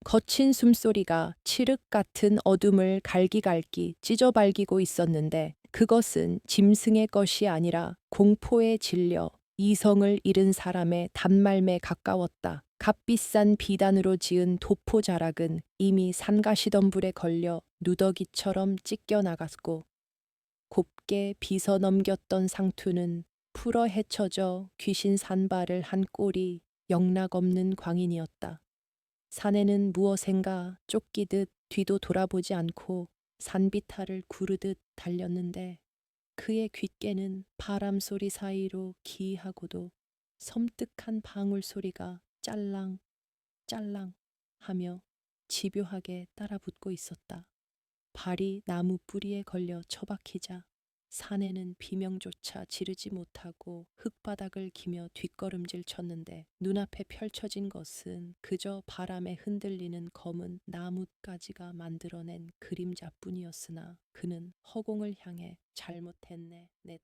거친 숨소리가 칠흑 같은 어둠을 갈기갈기 찢어발기고 있었는데 그것은 짐승의 것이 아니라 공포에 질려 이성을 잃은 사람의 단말매 가까웠다. 값비싼 비단으로 지은 도포 자락은 이미 산가시덤불에 걸려 누더기처럼 찢겨 나갔고 곱게 빗어 넘겼던 상투는 풀어 헤쳐져 귀신 산발을 한 꼴이 영락없는 광인이었다. 사내는 무엇인가 쫓기듯 뒤도 돌아보지 않고 산비탈을 구르듯 달렸는데 그의 귓께는 바람 소리 사이로 기이하고도 섬뜩한 방울 소리가 짤랑 짤랑 하며 집요하게 따라붙고 있었다. 발이 나무 뿌리에 걸려 처박히자 사내는 비명조차 지르지 못하고 흙바닥을 기며 뒷걸음질 쳤는데 눈앞에 펼쳐진 것은 그저 바람에 흔들리는 검은 나뭇가지가 만들어낸 그림자뿐이었으나 그는 허공을 향해 잘못했네. 내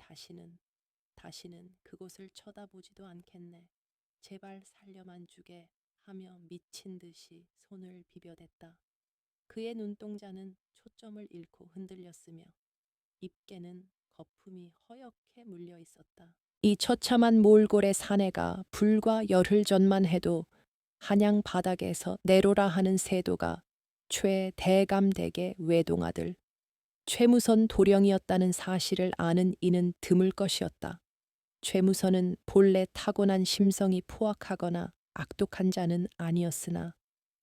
다시는 그곳을 쳐다보지도 않겠네. 제발 살려만 주게 하며 미친 듯이 손을 비벼댔다. 그의 눈동자는 초점을 잃고 흔들렸으며 입께는 거품이 허옇게 물려 있었다. 이 처참한 몰골의 사내가 불과 열흘 전만 해도 한양 바닥에서 내로라 하는 세도가 최대감댁의 외동아들 최무선 도령이었다는 사실을 아는 이는 드물 것이었다. 최무선은 본래 타고난 심성이 포악하거나 악독한 자는 아니었으나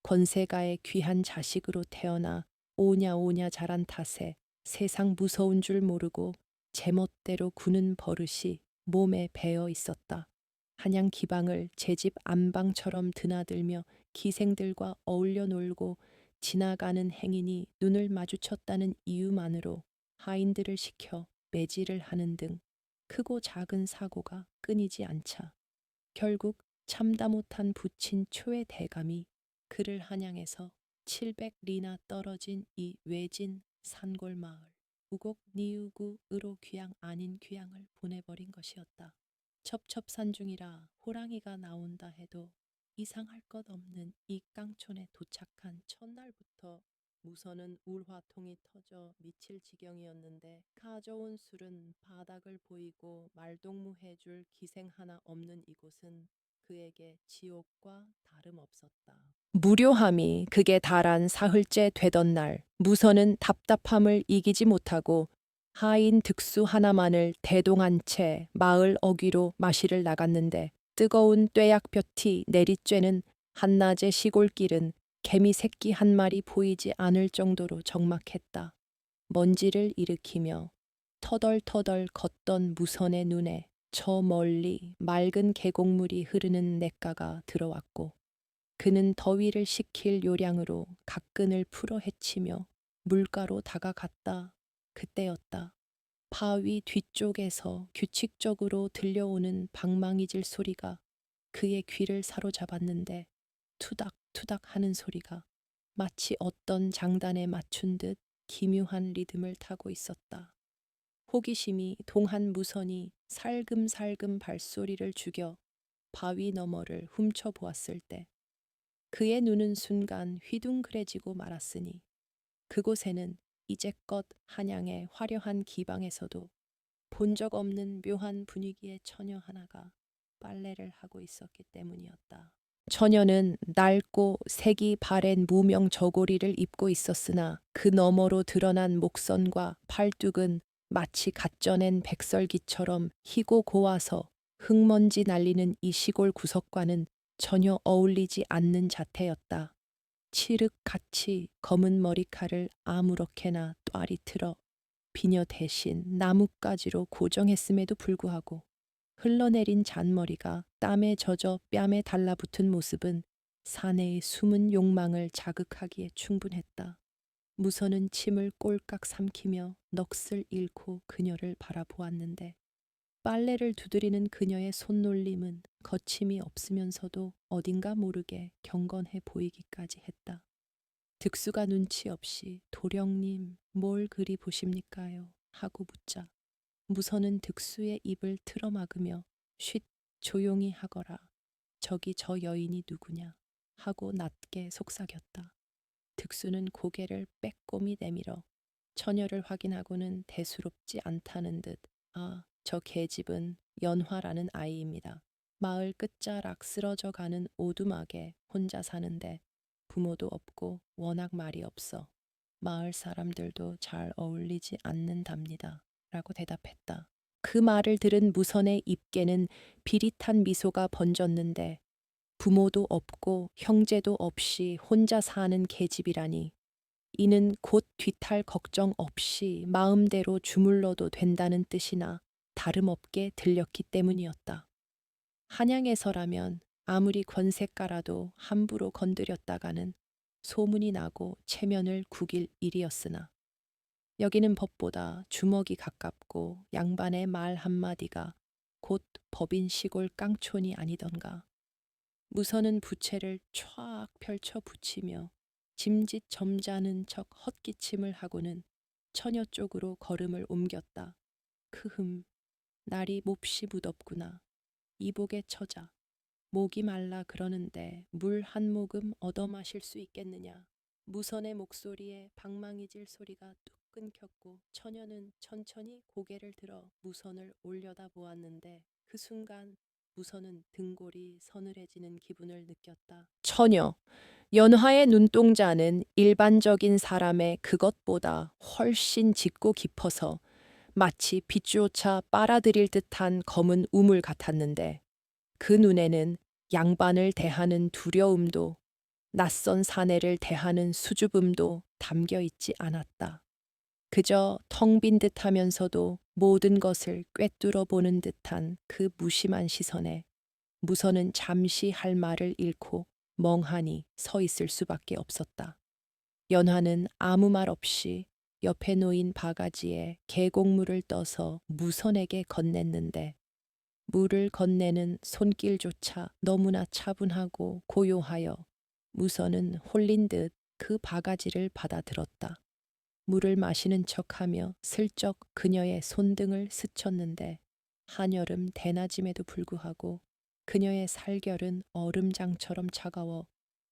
권세가의 귀한 자식으로 태어나 오냐오냐 자란 탓에 세상 무서운 줄 모르고 제멋대로 구는 버릇이 몸에 배어 있었다. 한양 기방을 제 집 안방처럼 드나들며 기생들과 어울려 놀고 지나가는 행인이 눈을 마주쳤다는 이유만으로 하인들을 시켜 매질을 하는 등 크고 작은 사고가 끊이지 않자 결국 참다 못한 부친 초의 대감이 그를 한양에서 700리나 떨어진 이 외진 산골 마을 우곡 니우구으로 귀양 아닌 귀양을 보내버린 것이었다. 첩첩산중이라 호랑이가 나온다 해도 이상할 것 없는 이 깡촌에 도착한 첫날부터 무선은 울화통이 터져 미칠 지경이었는데 가져온 술은 바닥을 보이고 말동무해줄 기생 하나 없는 이곳은 그에게 지옥과 다름없었다. 무료함이 극에 달한 사흘째 되던 날 무선은 답답함을 이기지 못하고 하인 득수 하나만을 대동한 채 마을 어귀로 마시를 나갔는데 뜨거운 뙤약볕이 내리쬐는 한낮의 시골길은 개미 새끼 한 마리 보이지 않을 정도로 적막했다. 먼지를 일으키며 터덜터덜 걷던 무선의 눈에 저 멀리 맑은 계곡물이 흐르는 냇가가 들어왔고 그는 더위를 식힐 요량으로 각근을 풀어 헤치며 물가로 다가갔다. 그때였다. 바위 뒤쪽에서 규칙적으로 들려오는 방망이질 소리가 그의 귀를 사로잡았는데 투닥투닥 하는 소리가 마치 어떤 장단에 맞춘 듯 기묘한 리듬을 타고 있었다. 호기심이 동한 무선이 살금살금 발소리를 죽여 바위 너머를 훔쳐보았을 때 그의 눈은 순간 휘둥그레지고 말았으니 그곳에는 이제껏 한양의 화려한 기방에서도 본 적 없는 묘한 분위기의 처녀 하나가 빨래를 하고 있었기 때문이었다. 처녀는 낡고 색이 바랜 무명 저고리를 입고 있었으나 그 너머로 드러난 목선과 팔뚝은 마치 갓 쪄낸 백설기처럼 희고 고와서 흙먼지 날리는 이 시골 구석과는 전혀 어울리지 않는 자태였다. 칠흑같이 검은 머리칼을 아무렇게나 ጧ리 틀어 비녀 대신 나뭇가지로 고정했음에도 불구하고 흘러내린 잔머리가 땀에 젖어 뺨에 달라붙은 모습은 사내의 숨은 욕망을 자극하기에 충분했다. 무선은 침을 꼴깍 삼키며 넋을 잃고 그녀를 바라보았는데 빨래를 두드리는 그녀의 손놀림은 거침이 없으면서도 어딘가 모르게 경건해 보이기까지 했다. 득수가 눈치 없이 도령님 뭘 그리 보십니까요? 하고 묻자 무선은 득수의 입을 틀어막으며 쉿 조용히 하거라. 저기 저 여인이 누구냐? 하고 낮게 속삭였다. 득수는 고개를 빼꼼히 내밀어 처녀를 확인하고는 대수롭지 않다는 듯 아, 저 계집은 연화라는 아이입니다. 마을 끝자락 쓰러져 가는 오두막에 혼자 사는데 부모도 없고 워낙 말이 없어 마을 사람들도 잘 어울리지 않는답니다. 라고 대답했다. 그 말을 들은 무선의 입계는 비릿한 미소가 번졌는데 부모도 없고 형제도 없이 혼자 사는 계집이라니 이는 곧 뒤탈 걱정 없이 마음대로 주물러도 된다는 뜻이나 다름없게 들렸기 때문이었다. 한양에서라면 아무리 권세가라도 함부로 건드렸다가는 소문이 나고 체면을 구길 일이었으나 여기는 법보다 주먹이 가깝고 양반의 말 한마디가 곧 법인 시골 깡촌이 아니던가. 무선은 부채를 촥 펼쳐 붙이며 짐짓 점잖은 척 헛기침을 하고는 처녀 쪽으로 걸음을 옮겼다. 크흠, 날이 몹시 무덥구나. 이복의 처자, 목이 말라 그러는데 물 한 모금 얻어 마실 수 있겠느냐. 무선의 목소리에 방망이질 소리가 뚝 끊겼고 처녀는 천천히 고개를 들어 무선을 올려다 보았는데 그 순간 무선은 등골이 서늘해지는 기분을 느꼈다. 처녀, 연화의 눈동자는 일반적인 사람의 그것보다 훨씬 짙고 깊어서 마치 빛조차 빨아들일 듯한 검은 우물 같았는데 그 눈에는 양반을 대하는 두려움도 낯선 사내를 대하는 수줍음도 담겨 있지 않았다. 그저 텅 빈 듯하면서도 모든 것을 꿰뚫어 보는 듯한 그 무심한 시선에 무선은 잠시 할 말을 잃고 멍하니 서 있을 수밖에 없었다. 연화는 아무 말 없이 옆에 놓인 바가지에 계곡물을 떠서 무선에게 건넸는데 물을 건네는 손길조차 너무나 차분하고 고요하여 무선은 홀린 듯 그 바가지를 받아들었다. 물을 마시는 척하며 슬쩍 그녀의 손등을 스쳤는데 한여름 대낮임에도 불구하고 그녀의 살결은 얼음장처럼 차가워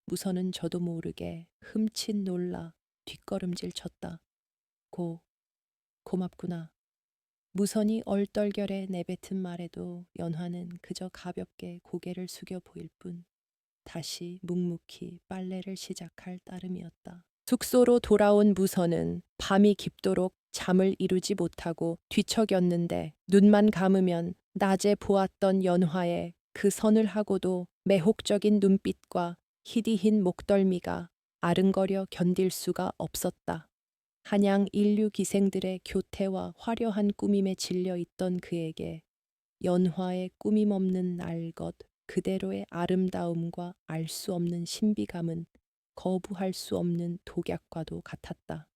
무선은 저도 모르게 흠칫 놀라 뒷걸음질 쳤다. 고맙구나. 무선이 얼떨결에 내뱉은 말에도 연화는 그저 가볍게 고개를 숙여 보일 뿐 다시 묵묵히 빨래를 시작할 따름이었다. 숙소로 돌아온 무선은 밤이 깊도록 잠을 이루지 못하고 뒤척였는데 눈만 감으면 낮에 보았던 연화의 그 서늘하고도 매혹적인 눈빛과 희디흰 목덜미가 아른거려 견딜 수가 없었다. 한양 인류 기생들의 교태와 화려한 꾸밈에 질려 있던 그에게 연화의 꾸밈 없는 날것 그대로의 아름다움과 알 수 없는 신비감은 거부할 수 없는 독약과도 같았다.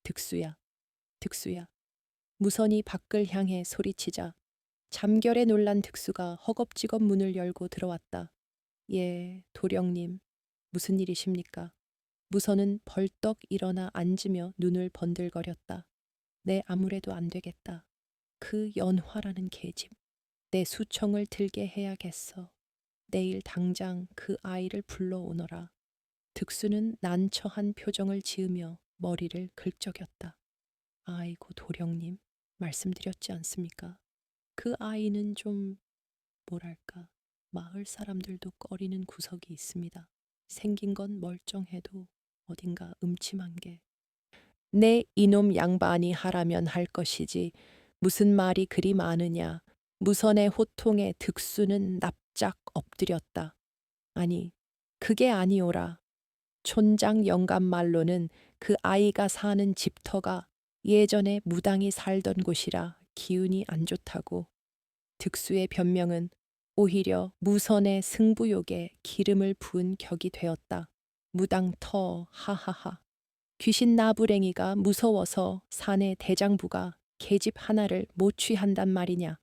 득수야, 득수야. 무선이 밖을 향해 소리치자 잠결에 놀란 득수가 허겁지겁 문을 열고 들어왔다. 예, 도령님, 무슨 일이십니까? 무선은 벌떡 일어나 앉으며 눈을 번들거렸다. 내 아무래도 안 되겠다. 그 연화라는 계집. 내 수청을 들게 해야겠어. 내일 당장 그 아이를 불러오너라. 득수는 난처한 표정을 지으며 머리를 긁적였다. 아이고 도령님, 말씀드렸지 않습니까? 그 아이는 좀 뭐랄까 마을 사람들도 꺼리는 구석이 있습니다. 생긴 건 멀쩡해도 어딘가 음침한 게. 내 이놈 양반이 하라면 할 것이지 무슨 말이 그리 많으냐. 무선의 호통에 득수는 납작 엎드렸다. 아니, 그게 아니오라. 촌장 영감 말로는 그 아이가 사는 집터가 예전에 무당이 살던 곳이라 기운이 안 좋다고. 득수의 변명은 오히려 무선의 승부욕에 기름을 부은 격이 되었다. 무당터 하하하. 귀신 나부랭이가 무서워서 사내 대장부가 계집 하나를 못 취한단 말이냐.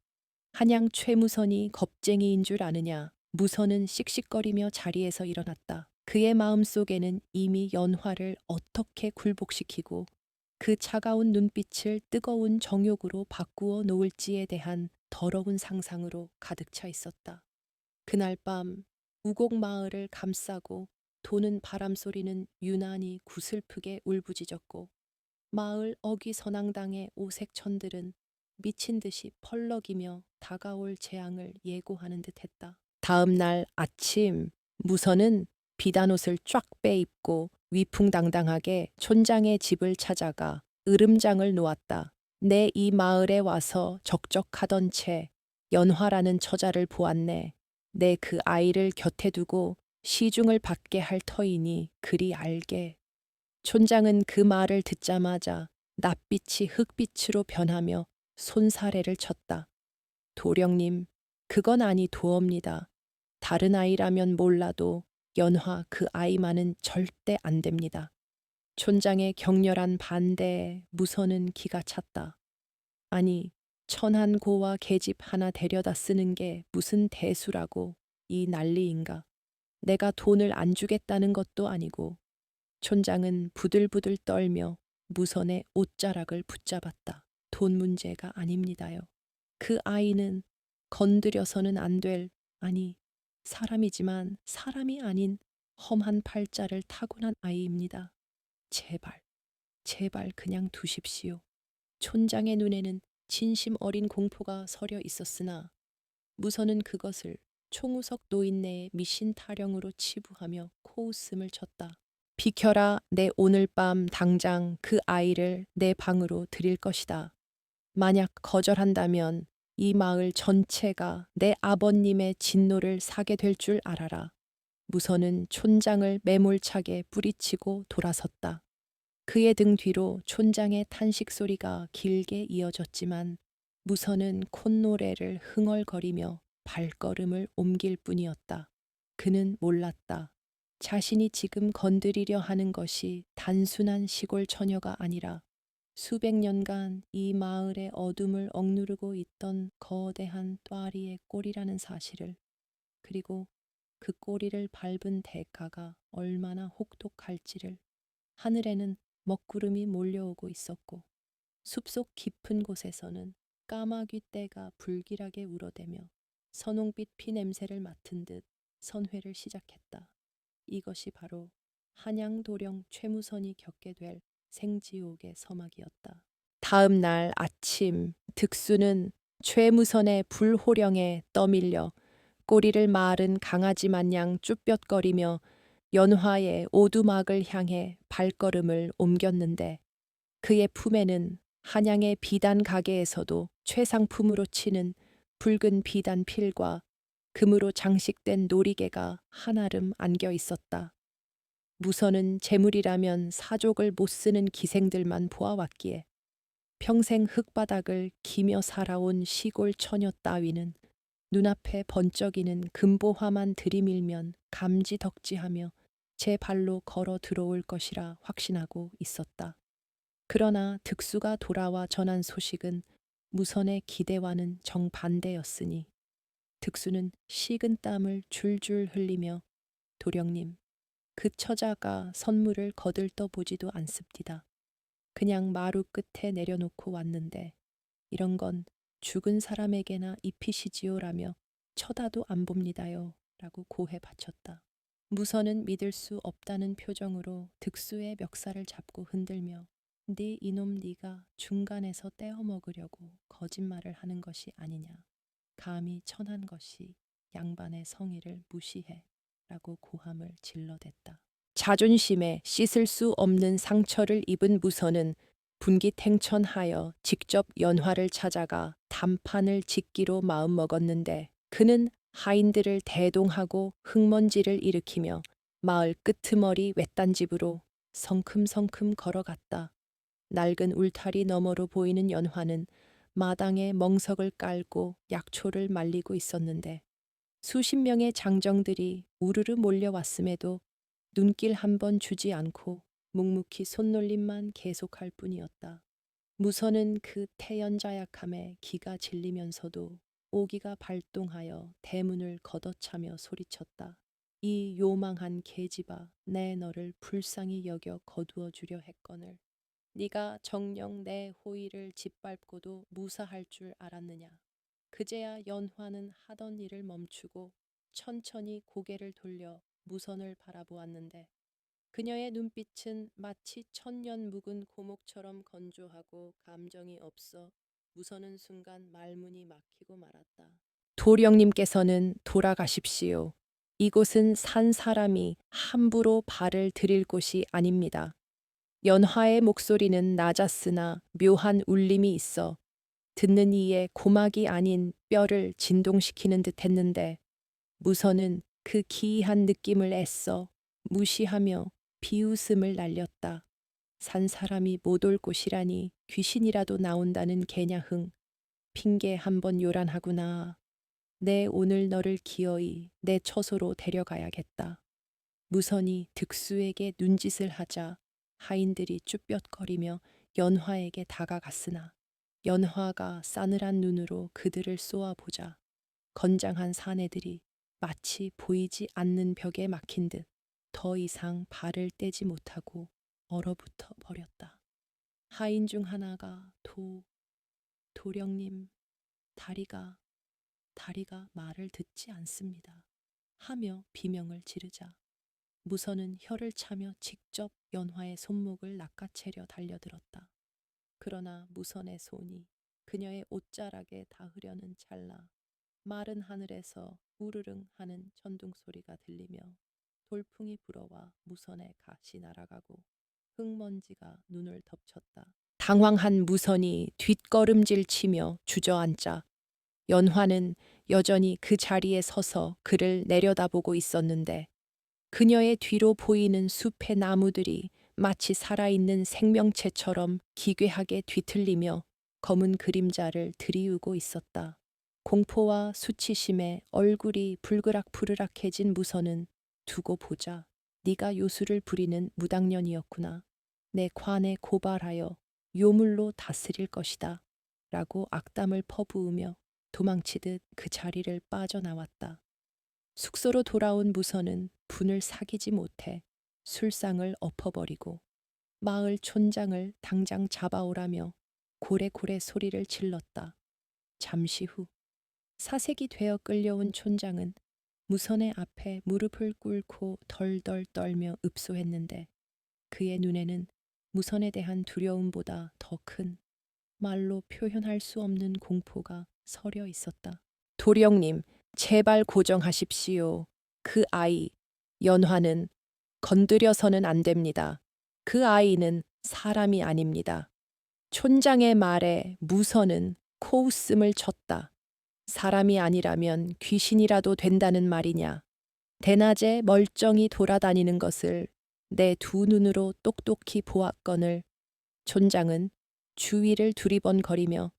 한양 최무선이 겁쟁이인 줄 아느냐. 무선은 씩씩거리며 자리에서 일어났다. 그의 마음속에는 이미 연화를 어떻게 굴복시키고 그 차가운 눈빛을 뜨거운 정욕으로 바꾸어 놓을지에 대한 더러운 상상으로 가득 차 있었다. 그날 밤 우곡 마을을 감싸고 도는 바람소리는 유난히 구슬프게 울부짖었고 마을 어귀선앙당의 오색천들은 미친 듯이 펄럭이며 다가올 재앙을 예고하는 듯했다. 다음 날 아침 무선은 비단옷을 쫙 빼입고 위풍당당하게 촌장의 집을 찾아가 으름장을 놓았다. 내 이 마을에 와서 적적하던 채 연화라는 처자를 보았네. 내 그 아이를 곁에 두고 시중을 받게 할 터이니 그리 알게. 촌장은 그 말을 듣자마자 낯빛이 흑빛으로 변하며 손사래를 쳤다. 도령님, 그건 아니 도옵니다. 다른 아이라면 몰라도 연화 그 아이만은 절대 안 됩니다. 촌장의 격렬한 반대에 무선은 기가 찼다. 아니, 천한 고와 계집 하나 데려다 쓰는 게 무슨 대수라고 이 난리인가. 내가 돈을 안 주겠다는 것도 아니고. 촌장은 부들부들 떨며 무선의 옷자락을 붙잡았다. 돈 문제가 아닙니다요. 그 아이는 건드려서는 안 될, 아니, 사람이지만 사람이 아닌 험한 팔자를 타고난 아이입니다. 제발, 제발 그냥 두십시오. 촌장의 눈에는 진심 어린 공포가 서려 있었으나 무선은 그것을 총우석 노인네의 미신 타령으로 치부하며 코웃음을 쳤다. 비켜라, 내 오늘 밤 당장 그 아이를 내 방으로 들일 것이다. 만약 거절한다면 이 마을 전체가 내 아버님의 진노를 사게 될 줄 알아라. 무선은 촌장을 매몰차게 뿌리치고 돌아섰다. 그의 등 뒤로 촌장의 탄식 소리가 길게 이어졌지만 무선은 콧노래를 흥얼거리며 발걸음을 옮길 뿐이었다. 그는 몰랐다. 자신이 지금 건드리려 하는 것이 단순한 시골 처녀가 아니라 수백 년간 이 마을의 어둠을 억누르고 있던 거대한 또아리의 꼴이라는 사실을, 그리고 그 꼬리를 밟은 대가가 얼마나 혹독할지를. 하늘에는 먹구름이 몰려오고 있었고 숲속 깊은 곳에서는 까마귀 떼가 불길하게 울어대며 선홍빛 피 냄새를 맡은 듯 선회를 시작했다. 이것이 바로 한양도령 최무선이 겪게 될 생지옥의 서막이었다. 다음 날 아침 득수는 최무선의 불호령에 떠밀려 꼬리를 마른 강아지 마냥 쭈뼛거리며 연화의 오두막을 향해 발걸음을 옮겼는데 그의 품에는 한양의 비단 가게에서도 최상품으로 치는 붉은 비단 필과 금으로 장식된 놀이개가 한아름 안겨 있었다. 무선은 재물이라면 사족을 못 쓰는 기생들만 보아왔기에 평생 흙바닥을 기며 살아온 시골 처녀 따위는 눈앞에 번쩍이는 금보화만 들이밀면 감지덕지하며 제 발로 걸어 들어올 것이라 확신하고 있었다. 그러나 득수가 돌아와 전한 소식은 무선의 기대와는 정반대였으니 득수는 식은 땀을 줄줄 흘리며 도령님, 그 처자가 선물을 거들떠 보지도 않습니다. 그냥 마루 끝에 내려놓고 왔는데 이런 건 죽은 사람에게나 입히시지요라며 쳐다도 안 봅니다요 라고 고해 바쳤다. 무선은 믿을 수 없다는 표정으로 득수의 멱살을 잡고 흔들며 네 이놈 네가 중간에서 떼어 먹으려고 거짓말을 하는 것이 아니냐. 감히 천한 것이 양반의 성의를 무시해 라고 고함을 질러댔다. 자존심에 씻을 수 없는 상처를 입은 무선은 분기탱천하여 직접 연화를 찾아가 단판을 짓기로 마음먹었는데 그는 하인들을 대동하고 흙먼지를 일으키며 마을 끄트머리 외딴 집으로 성큼성큼 걸어갔다. 낡은 울타리 너머로 보이는 연화는 마당에 멍석을 깔고 약초를 말리고 있었는데 수십 명의 장정들이 우르르 몰려왔음에도 눈길 한 번 주지 않고 묵묵히 손놀림만 계속할 뿐이었다. 무선은 그 태연자약함에 기가 질리면서도 오기가 발동하여 대문을 걷어차며 소리쳤다. 이 요망한 계집아, 내 너를 불쌍히 여겨 거두어 주려 했거늘. 네가 정녕 내 호의를 짓밟고도 무사할 줄 알았느냐. 그제야 연화는 하던 일을 멈추고 천천히 고개를 돌려 무선을 바라보았는데 그녀의 눈빛은 마치 천년 묵은 고목처럼 건조하고 감정이 없어 무선은 순간 말문이 막히고 말았다. 도령님께서는 돌아가십시오. 이곳은 산 사람이 함부로 발을 들일 곳이 아닙니다. 연화의 목소리는 낮았으나 묘한 울림이 있어 듣는 이의 고막이 아닌 뼈를 진동시키는 듯 했는데 무선은 그 기이한 느낌을 애써 무시하며 비웃음을 날렸다. 산 사람이 못 올 곳이라니 귀신이라도 나온다는 개냐흥. 핑계 한번 요란하구나. 내 오늘 너를 기어이 내 처소로 데려가야겠다. 무선이 득수에게 눈짓을 하자 하인들이 쭈뼛거리며 연화에게 다가갔으나 연화가 싸늘한 눈으로 그들을 쏘아보자 건장한 사내들이 마치 보이지 않는 벽에 막힌 듯 더 이상 발을 떼지 못하고 얼어붙어 버렸다. 하인 중 하나가 도령님, 다리가 말을 듣지 않습니다. 하며 비명을 지르자 무선은 혀를 차며 직접 연화의 손목을 낚아채려 달려들었다. 그러나 무선의 손이 그녀의 옷자락에 닿으려는 찰나 마른 하늘에서 우르릉 하는 천둥 소리가 들리며 돌풍이 불어와 무선의 갓이 날아가고 흙먼지가 눈을 덮쳤다. 당황한 무선이 뒷걸음질 치며 주저앉자 연화는 여전히 그 자리에 서서 그를 내려다보고 있었는데 그녀의 뒤로 보이는 숲의 나무들이 마치 살아있는 생명체처럼 기괴하게 뒤틀리며 검은 그림자를 들이우고 있었다. 공포와 수치심에 얼굴이 불그락푸르락해진 무선은 두고 보자. 네가 요술을 부리는 무당년이었구나. 내 관에 고발하여 요물로 다스릴 것이다. 라고 악담을 퍼부으며 도망치듯 그 자리를 빠져나왔다. 숙소로 돌아온 무선은 분을 사귀지 못해 술상을 엎어버리고 마을 촌장을 당장 잡아오라며 고래고래 소리를 질렀다. 잠시 후 사색이 되어 끌려온 촌장은 무선의 앞에 무릎을 꿇고 덜덜 떨며 읍소했는데 그의 눈에는 무선에 대한 두려움보다 더 큰 말로 표현할 수 없는 공포가 서려 있었다. 도령님, 제발 고정하십시오. 그 아이, 연화는 건드려서는 안 됩니다. 그 아이는 사람이 아닙니다. 촌장의 말에 무선은 코웃음을 쳤다. 사람이 아니라면 귀신이라도 된다는 말이냐. 대낮에 멀쩡히 돌아다니는 것을 내 두 눈으로 똑똑히 보았거늘 촌장은 주위를 두리번거리며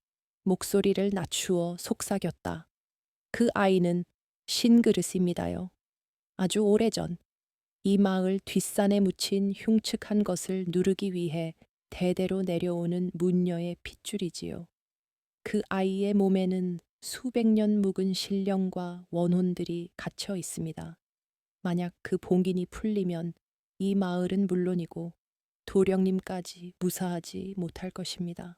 목소리를 낮추어 속삭였다. 그 아이는 신그릇입니다요. 아주 오래전 이 마을 뒷산에 묻힌 흉측한 것을 누르기 위해 대대로 내려오는 문녀의 핏줄이지요. 그 아이의 몸에는 수백 년 묵은 신령과 원혼들이 갇혀 있습니다. 만약 그 봉인이 풀리면 이 마을은 물론이고 도령님까지 무사하지 못할 것입니다.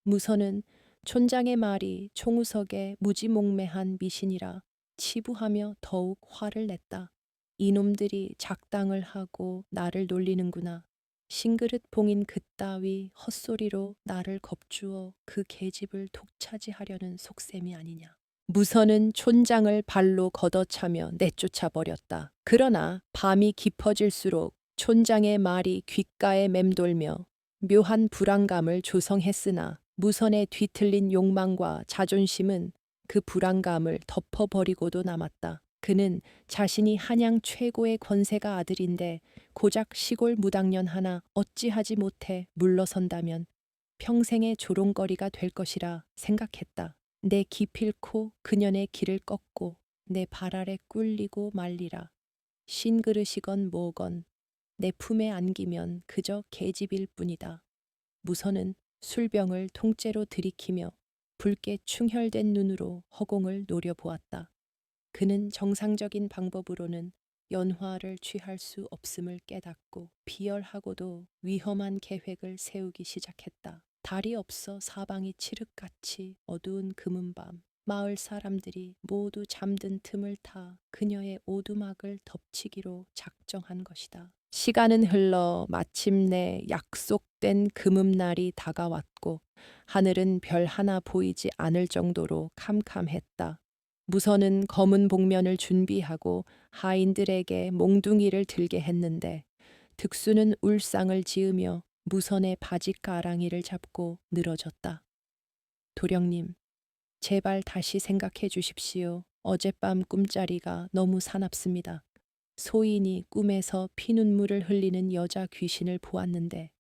무선은 촌장의 말이 총우석의 무지몽매한 미신이라 치부하며 더욱 화를 냈다. 이놈들이 작당을 하고 나를 놀리는구나. 싱그릇 봉인 그따위 헛소리로 나를 겁주어 그 계집을 독차지하려는 속셈이 아니냐. 무선은 촌장을 발로 걷어차며 내쫓아 버렸다. 그러나 밤이 깊어질수록 촌장의 말이 귓가에 맴돌며 묘한 불안감을 조성했으나 무선의 뒤틀린 욕망과 자존심은 그 불안감을 덮어버리고도 남았다. 그는 자신이 한양 최고의 권세가 아들인데 고작 시골 무당년 하나 어찌하지 못해 물러선다면 평생의 조롱거리가 될 것이라 생각했다. 내 기필코 그년의 길을 꺾고 내 발 아래 꿀리고 말리라. 신그릇이건 뭐건 내 품에 안기면 그저 계집일 뿐이다. 무선은 술병을 통째로 들이키며 붉게 충혈된 눈으로 허공을 노려보았다. 그는 정상적인 방법으로는 연화를 취할 수 없음을 깨닫고 비열하고도 위험한 계획을 세우기 시작했다. 달이 없어 사방이 칠흑같이 어두운 금은밤, 마을 사람들이 모두 잠든 틈을 타 그녀의 오두막을 덮치기로 작정한 것이다. 시간은 흘러 마침내 약속된 금음날이 다가왔고 하늘은 별 하나 보이지 않을 정도로 캄캄했다. 무선은 검은 복면을 준비하고 하인들에게 몽둥이를 들게 했는데 득수는 울상을 지으며 무선의 바짓가랑이를 잡고 늘어졌다. 도령님, 제발 다시 생각해 주십시오. 어젯밤 꿈자리가 너무 사납습니다. 소인이 꿈에서 피눈물을 흘리는 여자 귀신을 보았는데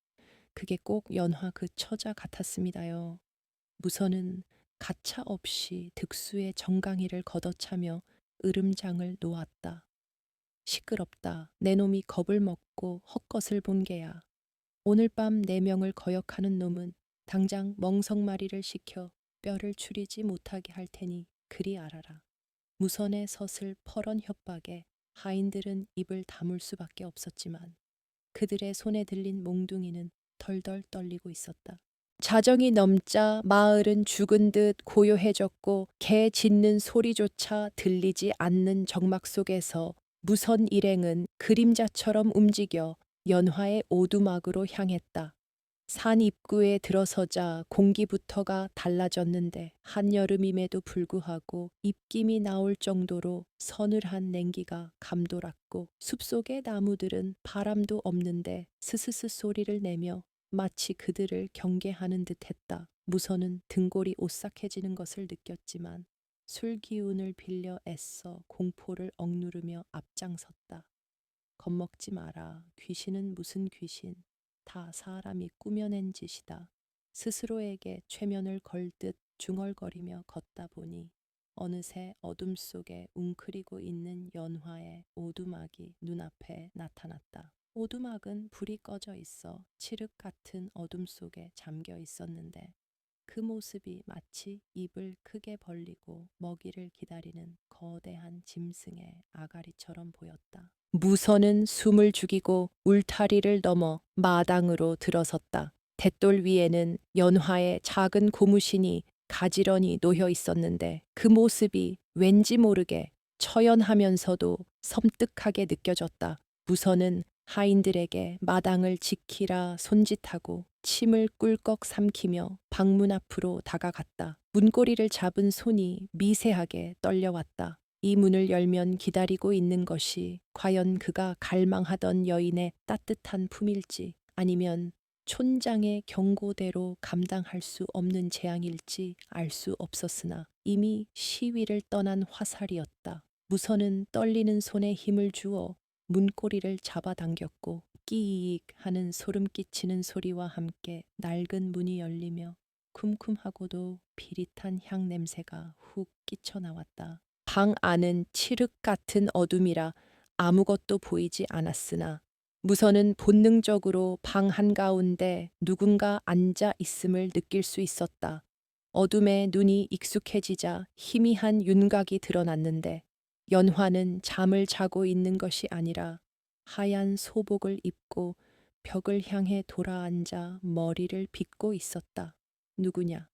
그게 꼭 연화 그 처자 같았습니다요. 무선은 가차 없이 득수의 정강이를 걷어차며 으름장을 놓았다. 시끄럽다. 내 놈이 겁을 먹고 헛것을 본 게야. 오늘 밤 4명을 거역하는 놈은 당장 멍석마리를 시켜 뼈를 추리지 못하게 할 테니 그리 알아라. 무선의 서슬 퍼런 협박에 하인들은 입을 다물 수밖에 없었지만 그들의 손에 들린 몽둥이는 덜덜 떨리고 있었다. 자정이 넘자 마을은 죽은 듯 고요해졌고 개 짖는 소리조차 들리지 않는 적막 속에서 무선 일행은 그림자처럼 움직여 연화의 오두막으로 향했다. 산 입구에 들어서자 공기부터가 달라졌는데 한여름임에도 불구하고 입김이 나올 정도로 서늘한 냉기가 감돌았고 숲속의 나무들은 바람도 없는데 스스스 소리를 내며 마치 그들을 경계하는 듯했다. 무선은 등골이 오싹해지는 것을 느꼈지만 술 기운을 빌려 애써 공포를 억누르며 앞장섰다. 겁먹지 마라. 귀신은 무슨 귀신. 다 사람이 꾸며낸 짓이다. 스스로에게 최면을 걸듯 중얼거리며 걷다 보니 어느새 어둠 속에 웅크리고 있는 연화의 오두막이 눈앞에 나타났다. 오두막은 불이 꺼져 있어 칠흑 같은 어둠 속에 잠겨 있었는데 그 모습이 마치 입을 크게 벌리고 먹이를 기다리는 거대한 짐승의 아가리처럼 보였다. 무선은 숨을 죽이고 울타리를 넘어 마당으로 들어섰다. 돛돌 위에는 연화의 작은 고무신이 가지런히 놓여 있었는데 그 모습이 왠지 모르게 처연하면서도 섬뜩하게 느껴졌다. 무선은 하인들에게 마당을 지키라 손짓하고 침을 꿀꺽 삼키며 방문 앞으로 다가갔다. 문고리를 잡은 손이 미세하게 떨려왔다. 이 문을 열면 기다리고 있는 것이 과연 그가 갈망하던 여인의 따뜻한 품일지 아니면 촌장의 경고대로 감당할 수 없는 재앙일지 알 수 없었으나 이미 시위를 떠난 화살이었다. 무선은 떨리는 손에 힘을 주어 문고리를 잡아당겼고 끼익 하는 소름 끼치는 소리와 함께 낡은 문이 열리며 쿰쿰하고도 비릿한 향 냄새가 훅 끼쳐나왔다. 방 안은 칠흑 같은 어둠이라 아무것도 보이지 않았으나 무선은 본능적으로 방 한가운데 누군가 앉아 있음을 느낄 수 있었다. 어둠에 눈이 익숙해지자 희미한 윤곽이 드러났는데 연화는 잠을 자고 있는 것이 아니라 하얀 소복을 입고 벽을 향해 돌아앉아 머리를 빗고 있었다. 누구냐?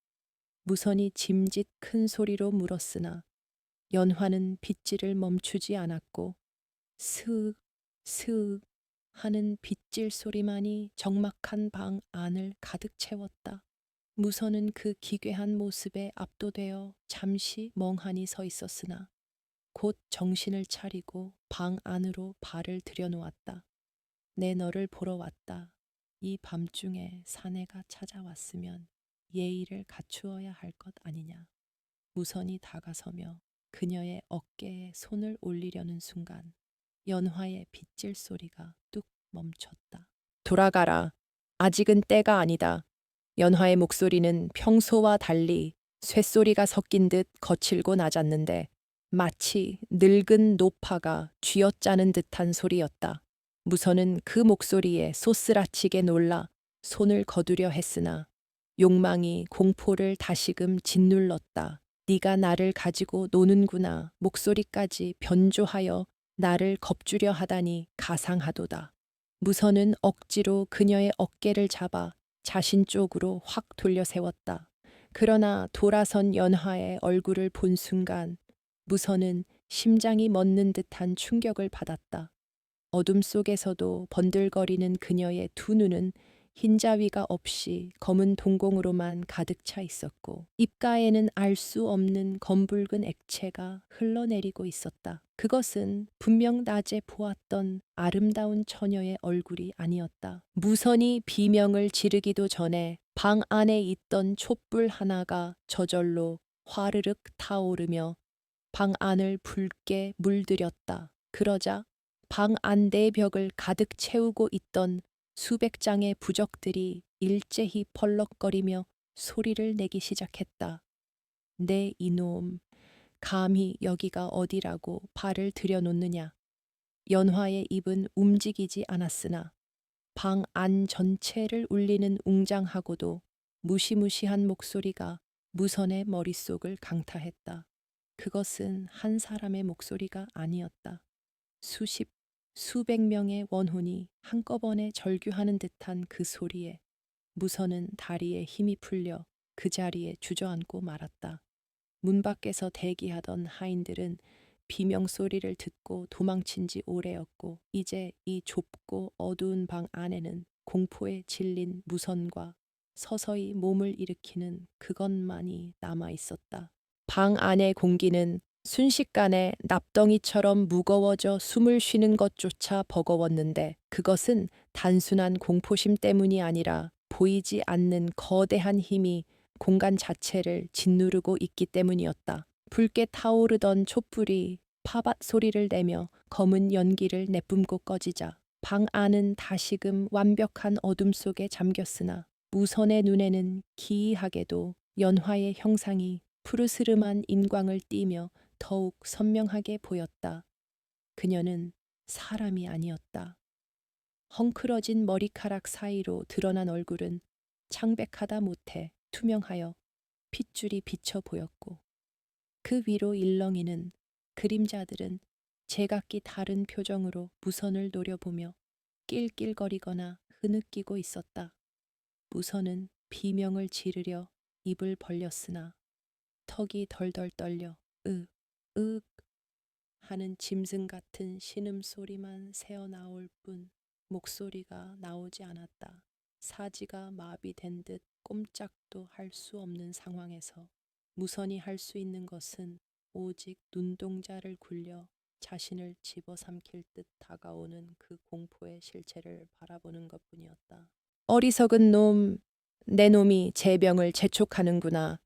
무선이 짐짓 큰 소리로 물었으나 연화는 빗질을 멈추지 않았고 스윽 스윽 하는 빗질 소리만이 적막한 방 안을 가득 채웠다. 무선은 그 기괴한 모습에 압도되어 잠시 멍하니 서 있었으나 곧 정신을 차리고 방 안으로 발을 들여놓았다. 내 너를 보러 왔다. 이 밤중에 사내가 찾아왔으면 예의를 갖추어야 할 것 아니냐. 무선이 다가서며 그녀의 어깨에 손을 올리려는 순간 연화의 빗질 소리가 뚝 멈췄다. 돌아가라. 아직은 때가 아니다. 연화의 목소리는 평소와 달리 쇳소리가 섞인 듯 거칠고 낮았는데 마치 늙은 노파가 쥐어짜는 듯한 소리였다. 무선은 그 목소리에 쏘스라치게 놀라 손을 거두려 했으나 욕망이 공포를 다시금 짓눌렀다. 네가 나를 가지고 노는구나. 목소리까지 변조하여 나를 겁주려 하다니 가상하도다. 무선은 억지로 그녀의 어깨를 잡아 자신 쪽으로 확 돌려 세웠다. 그러나 돌아선 연화의 얼굴을 본 순간 무선은 심장이 멎는 듯한 충격을 받았다. 어둠 속에서도 번들거리는 그녀의 두 눈은 흰자위가 없이 검은 동공으로만 가득 차 있었고 입가에는 알 수 없는 검붉은 액체가 흘러내리고 있었다. 그것은 분명 낮에 보았던 아름다운 처녀의 얼굴이 아니었다. 무선이 비명을 지르기도 전에 방 안에 있던 촛불 하나가 저절로 화르륵 타오르며 방 안을 붉게 물들였다. 그러자 방 안 내벽을 가득 채우고 있던 수백 장의 부적들이 일제히 펄럭거리며 소리를 내기 시작했다. 내 이놈, 감히 여기가 어디라고 발을 들여놓느냐. 연화의 입은 움직이지 않았으나 방 안 전체를 울리는 웅장하고도 무시무시한 목소리가 무선의 머릿속을 강타했다. 그것은 한 사람의 목소리가 아니었다. 수십, 수백 명의 원혼이 한꺼번에 절규하는 듯한 그 소리에 무선은 다리에 힘이 풀려 그 자리에 주저앉고 말았다. 문 밖에서 대기하던 하인들은 비명 소리를 듣고 도망친 지 오래였고 이제 이 좁고 어두운 방 안에는 공포에 질린 무선과 서서히 몸을 일으키는 그것만이 남아 있었다. 방 안의 공기는 순식간에 납덩이처럼 무거워져 숨을 쉬는 것조차 버거웠는데 그것은 단순한 공포심 때문이 아니라 보이지 않는 거대한 힘이 공간 자체를 짓누르고 있기 때문이었다. 붉게 타오르던 촛불이 파밭 소리를 내며 검은 연기를 내뿜고 꺼지자 방 안은 다시금 완벽한 어둠 속에 잠겼으나 무선의 눈에는 기이하게도 연화의 형상이 푸르스름한 인광을 띠며 더욱 선명하게 보였다. 그녀는 사람이 아니었다. 헝클어진 머리카락 사이로 드러난 얼굴은 창백하다 못해 투명하여 핏줄이 비쳐 보였고 그 위로 일렁이는 그림자들은 제각기 다른 표정으로 무선을 노려보며 낄낄거리거나 흐느끼고 있었다. 무선은 비명을 지르려 입을 벌렸으나 턱이 덜덜 떨려 으 하는 짐승 같은 신음소리만 새어나올 뿐 목소리가 나오지 않았다. 사지가 마비된 듯 꼼짝도 할 수 없는 상황에서 무선이 할 수 있는 것은 오직 눈동자를 굴려 자신을 집어삼킬 듯 다가오는 그 공포의 실체를 바라보는 것뿐이었다. 어리석은 놈, 내 놈이 제 병을 재촉하는구나.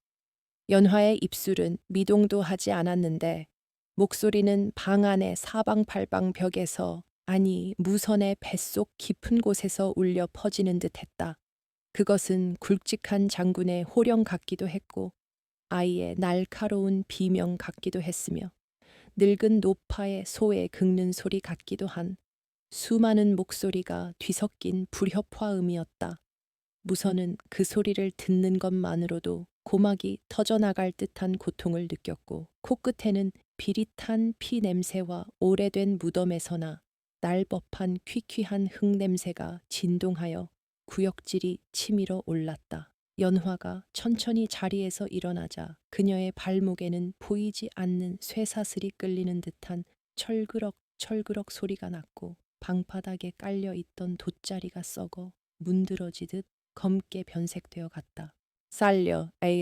연화의 입술은 미동도 하지 않았는데 목소리는 방 안의 사방팔방 벽에서 아니 무선의 뱃속 깊은 곳에서 울려 퍼지는 듯했다. 그것은 굵직한 장군의 호령 같기도 했고 아이의 날카로운 비명 같기도 했으며 늙은 노파의 소의 긁는 소리 같기도 한 수많은 목소리가 뒤섞인 불협화음이었다. 무선은 그 소리를 듣는 것만으로도 고막이 터져나갈 듯한 고통을 느꼈고 코끝에는 비릿한 피 냄새와 오래된 무덤에서나 날법한 퀴퀴한 흙 냄새가 진동하여 구역질이 치밀어 올랐다. 연화가 천천히 자리에서 일어나자 그녀의 발목에는 보이지 않는 쇠사슬이 끌리는 듯한 철그럭 철그럭 소리가 났고 방바닥에 깔려 있던 돗자리가 썩어 문드러지듯 검게 변색되어 갔다.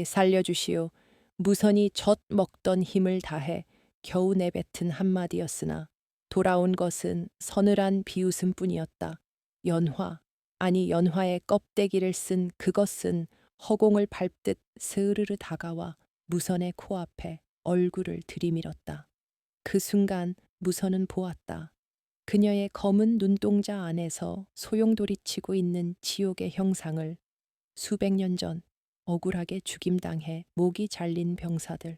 살려주시오. 무선이 젖 먹던 힘을 다해 겨우 내뱉은 한마디였으나 돌아온 것은 서늘한 비웃음뿐이었다. 연화의 껍데기를 쓴 그것은 허공을 밟듯 스르르 다가와 무선의 코앞에 얼굴을 들이밀었다. 그 순간 무선은 보았다. 그녀의 검은 눈동자 안에서 소용돌이치고 있는 지옥의 형상을 수백 년 전 억울하게 죽임당해 목이 잘린 병사들,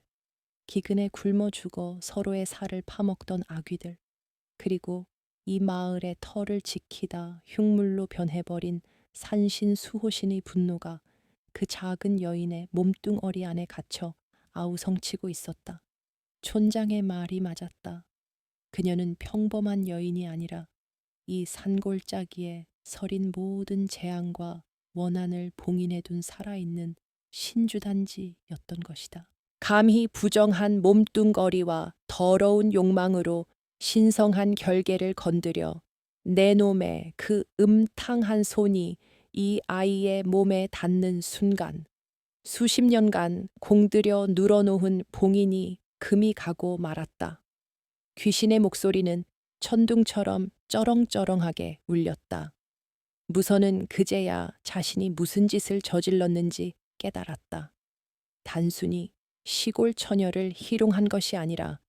기근에 굶어 죽어 서로의 살을 파먹던 아귀들, 그리고 이 마을의 터를 지키다 흉물로 변해버린 산신수호신의 분노가 그 작은 여인의 몸뚱어리 안에 갇혀 아우성치고 있었다. 촌장의 말이 맞았다. 그녀는 평범한 여인이 아니라 이 산골짜기에 서린 모든 재앙과 원한을 봉인해 둔 살아있는 신주단지였던 것이다. 감히 부정한 몸뚱거리와 더러운 욕망으로 신성한 결계를 건드려 내 놈의 그 음탕한 손이 이 아이의 몸에 닿는 순간 수십 년간 공들여 눌어놓은 봉인이 금이 가고 말았다. 귀신의 목소리는 천둥처럼 쩌렁쩌렁하게 울렸다. 무선은 그제야 자신이 무슨 짓을 저질렀는지 깨달았다. 단순히 시골 처녀를 희롱한 것이 아니라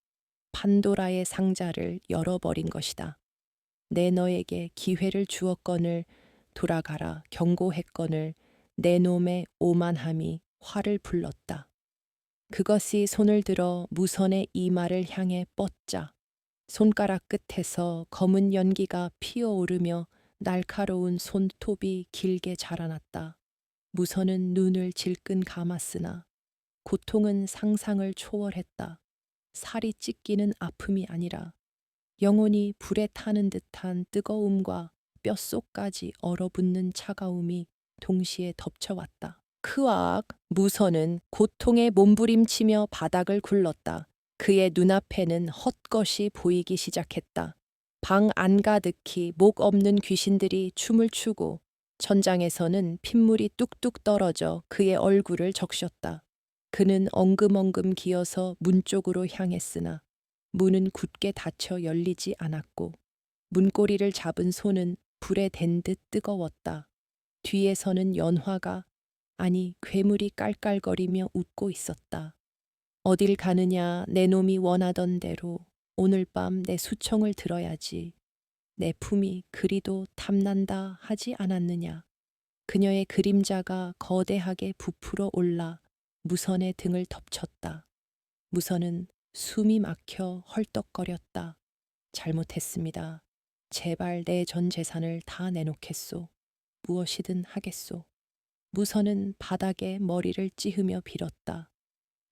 판도라의 상자를 열어버린 것이다. 내 너에게 기회를 주었거늘 돌아가라 경고했거늘 내 놈의 오만함이 화를 불렀다. 그것이 손을 들어 무선의 이마를 향해 뻗자 손가락 끝에서 검은 연기가 피어오르며 날카로운 손톱이 길게 자라났다. 무선은 눈을 질끈 감았으나 고통은 상상을 초월했다. 살이 찢기는 아픔이 아니라 영혼이 불에 타는 듯한 뜨거움과 뼛속까지 얼어붙는 차가움이 동시에 덮쳐왔다. 크악! 무선은 고통에 몸부림치며 바닥을 굴렀다. 그의 눈앞에는 헛것이 보이기 시작했다. 방 안가득히 목 없는 귀신들이 춤을 추고 천장에서는 핏물이 뚝뚝 떨어져 그의 얼굴을 적셨다. 그는 엉금엉금 기어서 문 쪽으로 향했으나 문은 굳게 닫혀 열리지 않았고 문고리를 잡은 손은 불에 댄 듯 뜨거웠다. 뒤에서는 연화가 아니 괴물이 깔깔거리며 웃고 있었다. 어딜 가느냐 내 놈이 원하던 대로 오늘 밤 내 수청을 들어야지. 내 품이 그리도 탐난다 하지 않았느냐. 그녀의 그림자가 거대하게 부풀어 올라 무선의 등을 덮쳤다. 무선은 숨이 막혀 헐떡거렸다. 잘못했습니다. 제발 내 전 재산을 다 내놓겠소. 무엇이든 하겠소. 무선은 바닥에 머리를 찌으며 빌었다.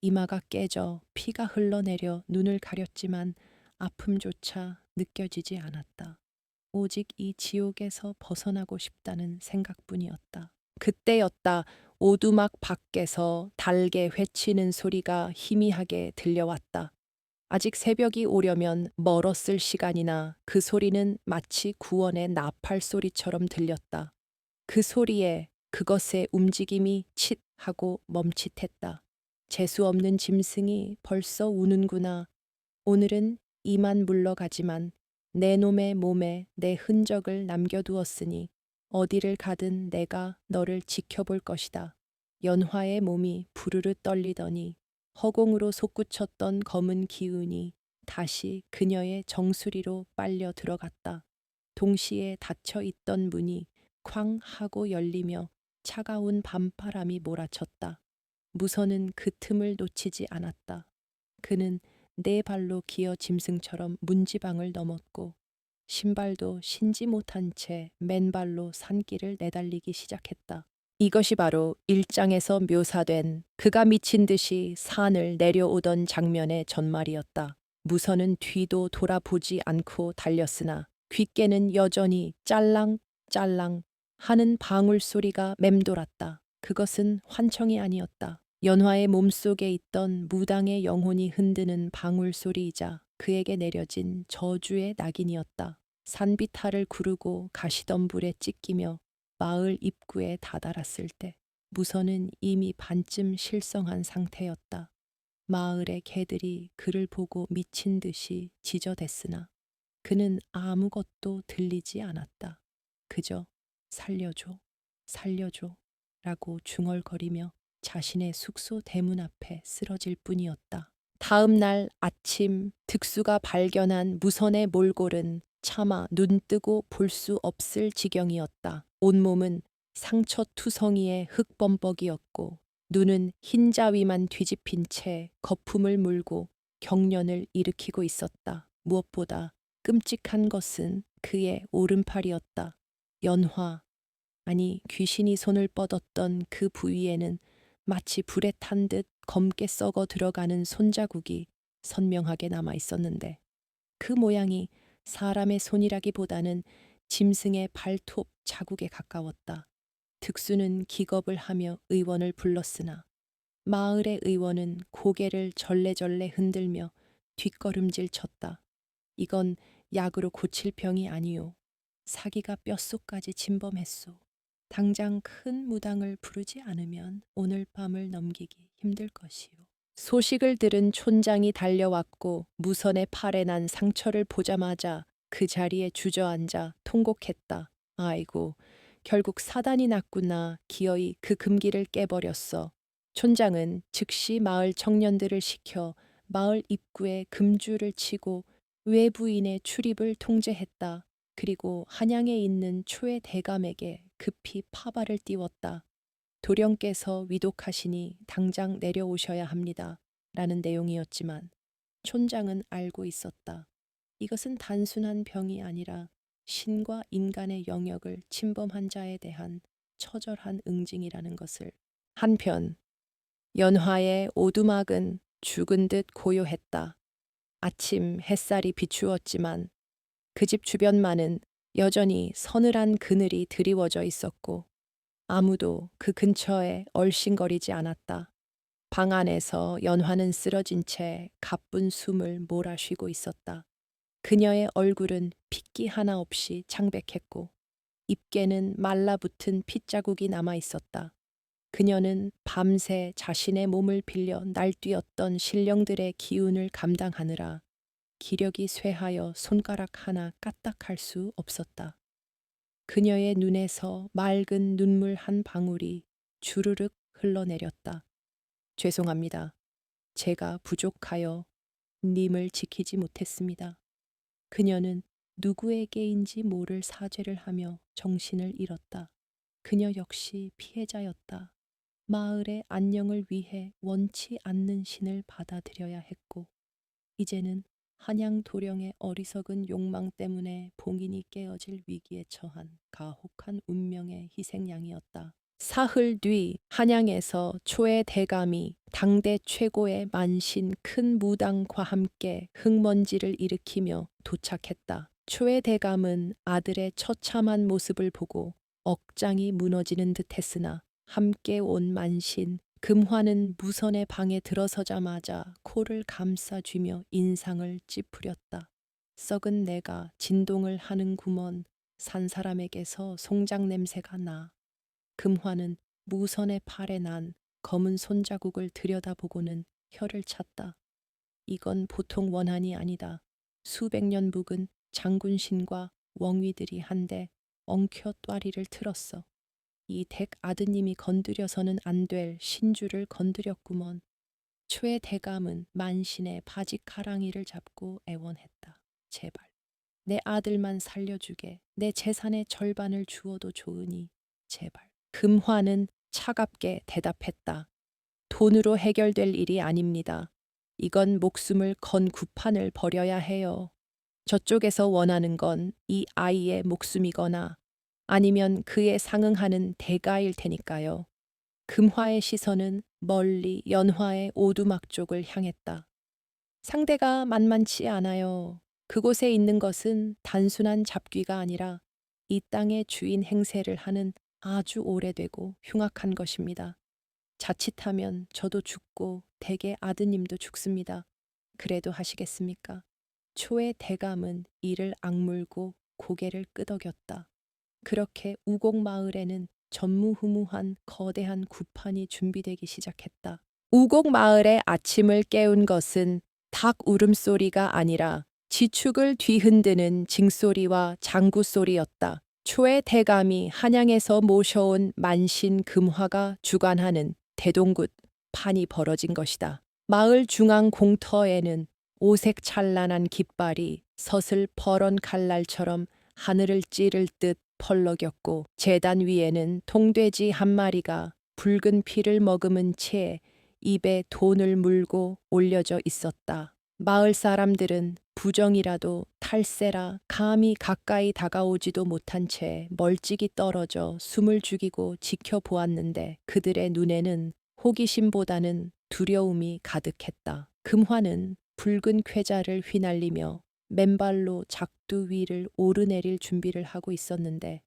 이마가 깨져 피가 흘러내려 눈을 가렸지만 아픔조차 느껴지지 않았다. 오직 이 지옥에서 벗어나고 싶다는 생각뿐이었다. 그때였다. 오두막 밖에서 달게 회치는 소리가 희미하게 들려왔다. 아직 새벽이 오려면 멀었을 시간이나 그 소리는 마치 구원의 나팔 소리처럼 들렸다. 그 소리에 그것의 움직임이 칫 하고 멈칫했다. 재수 없는 짐승이 벌써 우는구나. 오늘은 이만 물러가지만 내 놈의 몸에 내 흔적을 남겨두었으니 어디를 가든 내가 너를 지켜볼 것이다. 연화의 몸이 부르르 떨리더니 허공으로 솟구쳤던 검은 기운이 다시 그녀의 정수리로 빨려 들어갔다. 동시에 닫혀 있던 문이 쾅 하고 열리며 차가운 밤바람이 몰아쳤다. 무선은 그 틈을 놓치지 않았다. 그는 네 발로 기어 짐승처럼 문지방을 넘었고 신발도 신지 못한 채 맨발로 산길을 내달리기 시작했다. 이것이 바로 1장에서 묘사된 그가 미친 듯이 산을 내려오던 장면의 전말이었다. 무선은 뒤도 돌아보지 않고 달렸으나 귓게는 여전히 짤랑짤랑 하는 방울 소리가 맴돌았다. 그것은 환청이 아니었다. 연화의 몸속에 있던 무당의 영혼이 흔드는 방울 소리이자 그에게 내려진 저주의 낙인이었다. 산비탈을 구르고 가시덤불에 찢기며 마을 입구에 다다랐을 때 무선은 이미 반쯤 실성한 상태였다. 마을의 개들이 그를 보고 미친 듯이 지저댔으나 그는 아무것도 들리지 않았다. 그저 살려줘, 살려줘 라고 중얼거리며 자신의 숙소 대문 앞에 쓰러질 뿐이었다. 다음 날 아침 득수가 발견한 무선의 몰골은 차마 눈 뜨고 볼 수 없을 지경이었다. 온몸은 상처투성이의 흙범벅이었고 눈은 흰자위만 뒤집힌 채 거품을 물고 경련을 일으키고 있었다. 무엇보다 끔찍한 것은 그의 오른팔이었다. 연화, 아니 귀신이 손을 뻗었던 그 부위에는 마치 불에 탄 듯 검게 썩어 들어가는 손자국이 선명하게 남아 있었는데 그 모양이 사람의 손이라기보다는 짐승의 발톱 자국에 가까웠다. 득수는 기겁을 하며 의원을 불렀으나 마을의 의원은 고개를 절레절레 흔들며 뒷걸음질 쳤다. 이건 약으로 고칠 병이 아니오. 사기가 뼛속까지 침범했소. 당장 큰 무당을 부르지 않으면 오늘 밤을 넘기기 힘들 것이오. 소식을 들은 촌장이 달려왔고 무선의 팔에 난 상처를 보자마자 그 자리에 주저앉아 통곡했다. 아이고, 결국 사단이 났구나. 기어이 그 금기를 깨버렸어. 촌장은 즉시 마을 청년들을 시켜 마을 입구에 금줄을 치고 외부인의 출입을 통제했다. 그리고 한양에 있는 초의 대감에게 급히 파발을 띄웠다. 도령께서 위독하시니 당장 내려오셔야 합니다. 라는 내용이었지만 촌장은 알고 있었다. 이것은 단순한 병이 아니라 신과 인간의 영역을 침범한 자에 대한 처절한 응징이라는 것을. 한편 연화의 오두막은 죽은 듯 고요했다. 아침 햇살이 비추었지만 그 집 주변만은 여전히 서늘한 그늘이 드리워져 있었고 아무도 그 근처에 얼씬거리지 않았다. 방 안에서 연화는 쓰러진 채 가쁜 숨을 몰아쉬고 있었다. 그녀의 얼굴은 핏기 하나 없이 창백했고 입계는 말라붙은 핏자국이 남아 있었다. 그녀는 밤새 자신의 몸을 빌려 날뛰었던 신령들의 기운을 감당하느라 기력이 쇠하여 손가락 하나 까딱할 수 없었다. 그녀의 눈에서 맑은 눈물 한 방울이 주르륵 흘러내렸다. 죄송합니다. 제가 부족하여 님을 지키지 못했습니다. 그녀는 누구에게인지 모를 사죄를 하며 정신을 잃었다. 그녀 역시 피해자였다. 마을의 안녕을 위해 원치 않는 신을 받아들여야 했고 이제는 한양 도령의 어리석은 욕망 때문에 봉인이 깨어질 위기에 처한 가혹한 운명의 희생양이었다. 사흘 뒤 한양에서 초의 대감이 당대 최고의 만신 큰 무당과 함께 흙먼지를 일으키며 도착했다. 초의 대감은 아들의 처참한 모습을 보고 억장이 무너지는 듯 했으나 함께 온 만신 금화는 무선의 방에 들어서자마자 코를 감싸쥐며 인상을 찌푸렸다. 썩은 내가 진동을 하는구먼. 산 사람에게서 송장 냄새가 나. 금화는 무선의 팔에 난 검은 손자국을 들여다보고는 혀를 찼다. 이건 보통 원한이 아니다. 수백 년 묵은 장군신과 웡위들이 한데 엉켜 또아리를 틀었어. 이 댁 아드님이 건드려서는 안 될 신주를 건드렸구먼. 초의 대감은 만신의 바지카랑이를 잡고 애원했다. 제발 내 아들만 살려주게. 내 재산의 절반을 주어도 좋으니 제발. 금화는 차갑게 대답했다. 돈으로 해결될 일이 아닙니다. 이건 목숨을 건 구판을 벌여야 해요. 저쪽에서 원하는 건 이 아이의 목숨이거나 아니면 그에 상응하는 대가일 테니까요. 금화의 시선은 멀리 연화의 오두막 쪽을 향했다. 상대가 만만치 않아요. 그곳에 있는 것은 단순한 잡귀가 아니라 이 땅의 주인 행세를 하는 아주 오래되고 흉악한 것입니다. 자칫하면 저도 죽고 댁의 아드님도 죽습니다. 그래도 하시겠습니까? 초의 대감은 이를 악물고 고개를 끄덕였다. 그렇게 우곡마을에는 전무후무한 거대한 구판이 준비되기 시작했다. 우곡마을의 아침을 깨운 것은 닭 울음소리가 아니라 지축을 뒤흔드는 징소리와 장구소리였다. 초의 대감이 한양에서 모셔온 만신 금화가 주관하는 대동굿 판이 벌어진 것이다. 마을 중앙 공터에는 오색 찬란한 깃발이 서슬 퍼런 칼날처럼 하늘을 찌를 듯 펄럭였고 제단 위에는 통돼지 한 마리가 붉은 피를 머금은 채 입에 돈을 물고 올려져 있었다. 마을 사람들은 부정이라도 탈세라 감히 가까이 다가오지도 못한 채 멀찍이 떨어져 숨을 죽이고 지켜보았는데 그들의 눈에는 호기심보다는 두려움이 가득했다. 금화는 붉은 쾌자를 휘날리며 맨발로 작두 위를 오르내릴 준비를 하고 있었는데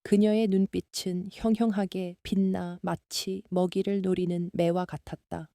그녀의 눈빛은 형형하게 빛나 마치 먹이를 노리는 매와 같았다.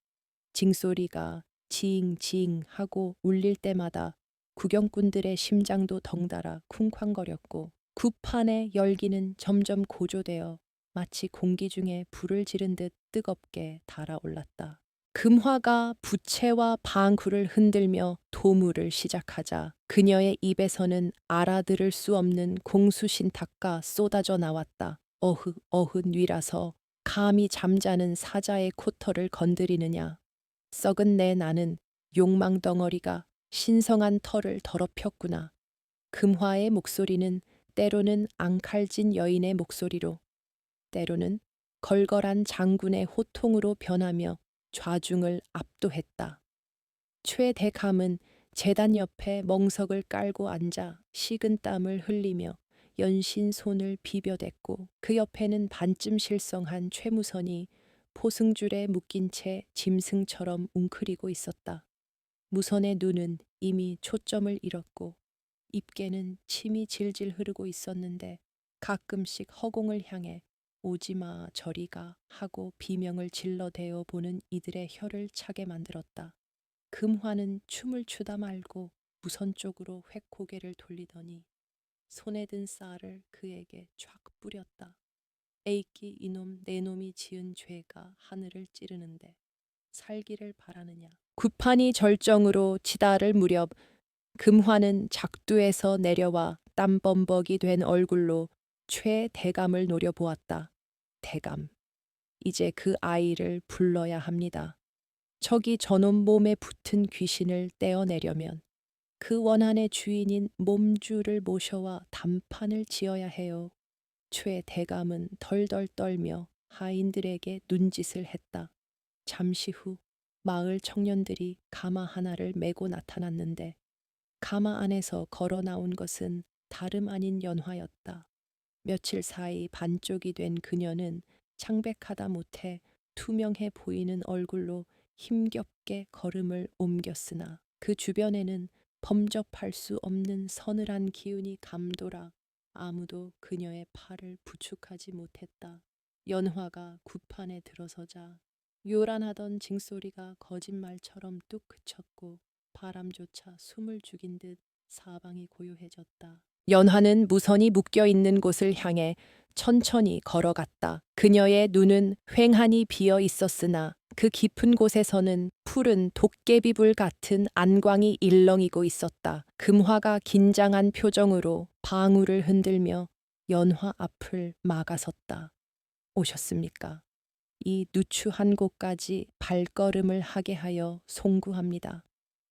징소리가 징징 하고 울릴 때마다 구경꾼들의 심장도 덩달아 쿵쾅거렸고 구판의 열기는 점점 고조되어 마치 공기 중에 불을 지른 듯 뜨겁게 달아올랐다. 금화가 부채와 방구를 흔들며 도무를 시작하자 그녀의 입에서는 알아들을 수 없는 공수신탁가 쏟아져 나왔다. 어흐 어흐 뉘라서 감히 잠자는 사자의 코털을 건드리느냐. 썩은 내 나는 욕망 덩어리가 신성한 털을 더럽혔구나. 금화의 목소리는 때로는 앙칼진 여인의 목소리로, 때로는 걸걸한 장군의 호통으로 변하며 좌중을 압도했다. 최대감은 제단 옆에 멍석을 깔고 앉아 식은 땀을 흘리며 연신 손을 비벼댔고 그 옆에는 반쯤 실성한 최무선이 포승줄에 묶인 채 짐승처럼 웅크리고 있었다. 무선의 눈은 이미 초점을 잃었고 입계는 침이 질질 흐르고 있었는데 가끔씩 허공을 향해 오지마 저리가 하고 비명을 질러대어 보는 이들의 혀를 차게 만들었다. 금화는 춤을 추다 말고 무선 쪽으로 획 고개를 돌리더니 손에 든 쌀을 그에게 쫙 뿌렸다. 에이끼 이놈 내 놈이 지은 죄가 하늘을 찌르는데 살기를 바라느냐. 구판이 절정으로 치달을 무렵 금화는 작두에서 내려와 땀범벅이 된 얼굴로 최대감을 노려보았다. 대감, 이제 그 아이를 불러야 합니다. 저기 저놈 몸에 붙은 귀신을 떼어내려면 그 원한의 주인인 몸주를 모셔와 단판을 지어야 해요. 최대감은 덜덜 떨며 하인들에게 눈짓을 했다. 잠시 후 마을 청년들이 가마 하나를 메고 나타났는데 가마 안에서 걸어 나온 것은 다름 아닌 연화였다. 며칠 사이 반쪽이 된 그녀는 창백하다 못해 투명해 보이는 얼굴로 힘겹게 걸음을 옮겼으나 그 주변에는 범접할 수 없는 서늘한 기운이 감돌아 아무도 그녀의 팔을 부축하지 못했다. 연화가 구판에 들어서자 요란하던 징소리가 거짓말처럼 뚝 그쳤고 바람조차 숨을 죽인 듯 사방이 고요해졌다. 연화는 무선이 묶여 있는 곳을 향해 천천히 걸어갔다. 그녀의 눈은 휑하니 비어 있었으나 그 깊은 곳에서는 푸른 도깨비불 같은 안광이 일렁이고 있었다. 금화가 긴장한 표정으로 방울을 흔들며 연화 앞을 막아섰다. 오셨습니까? 이 누추한 곳까지 발걸음을 하게 하여 송구합니다.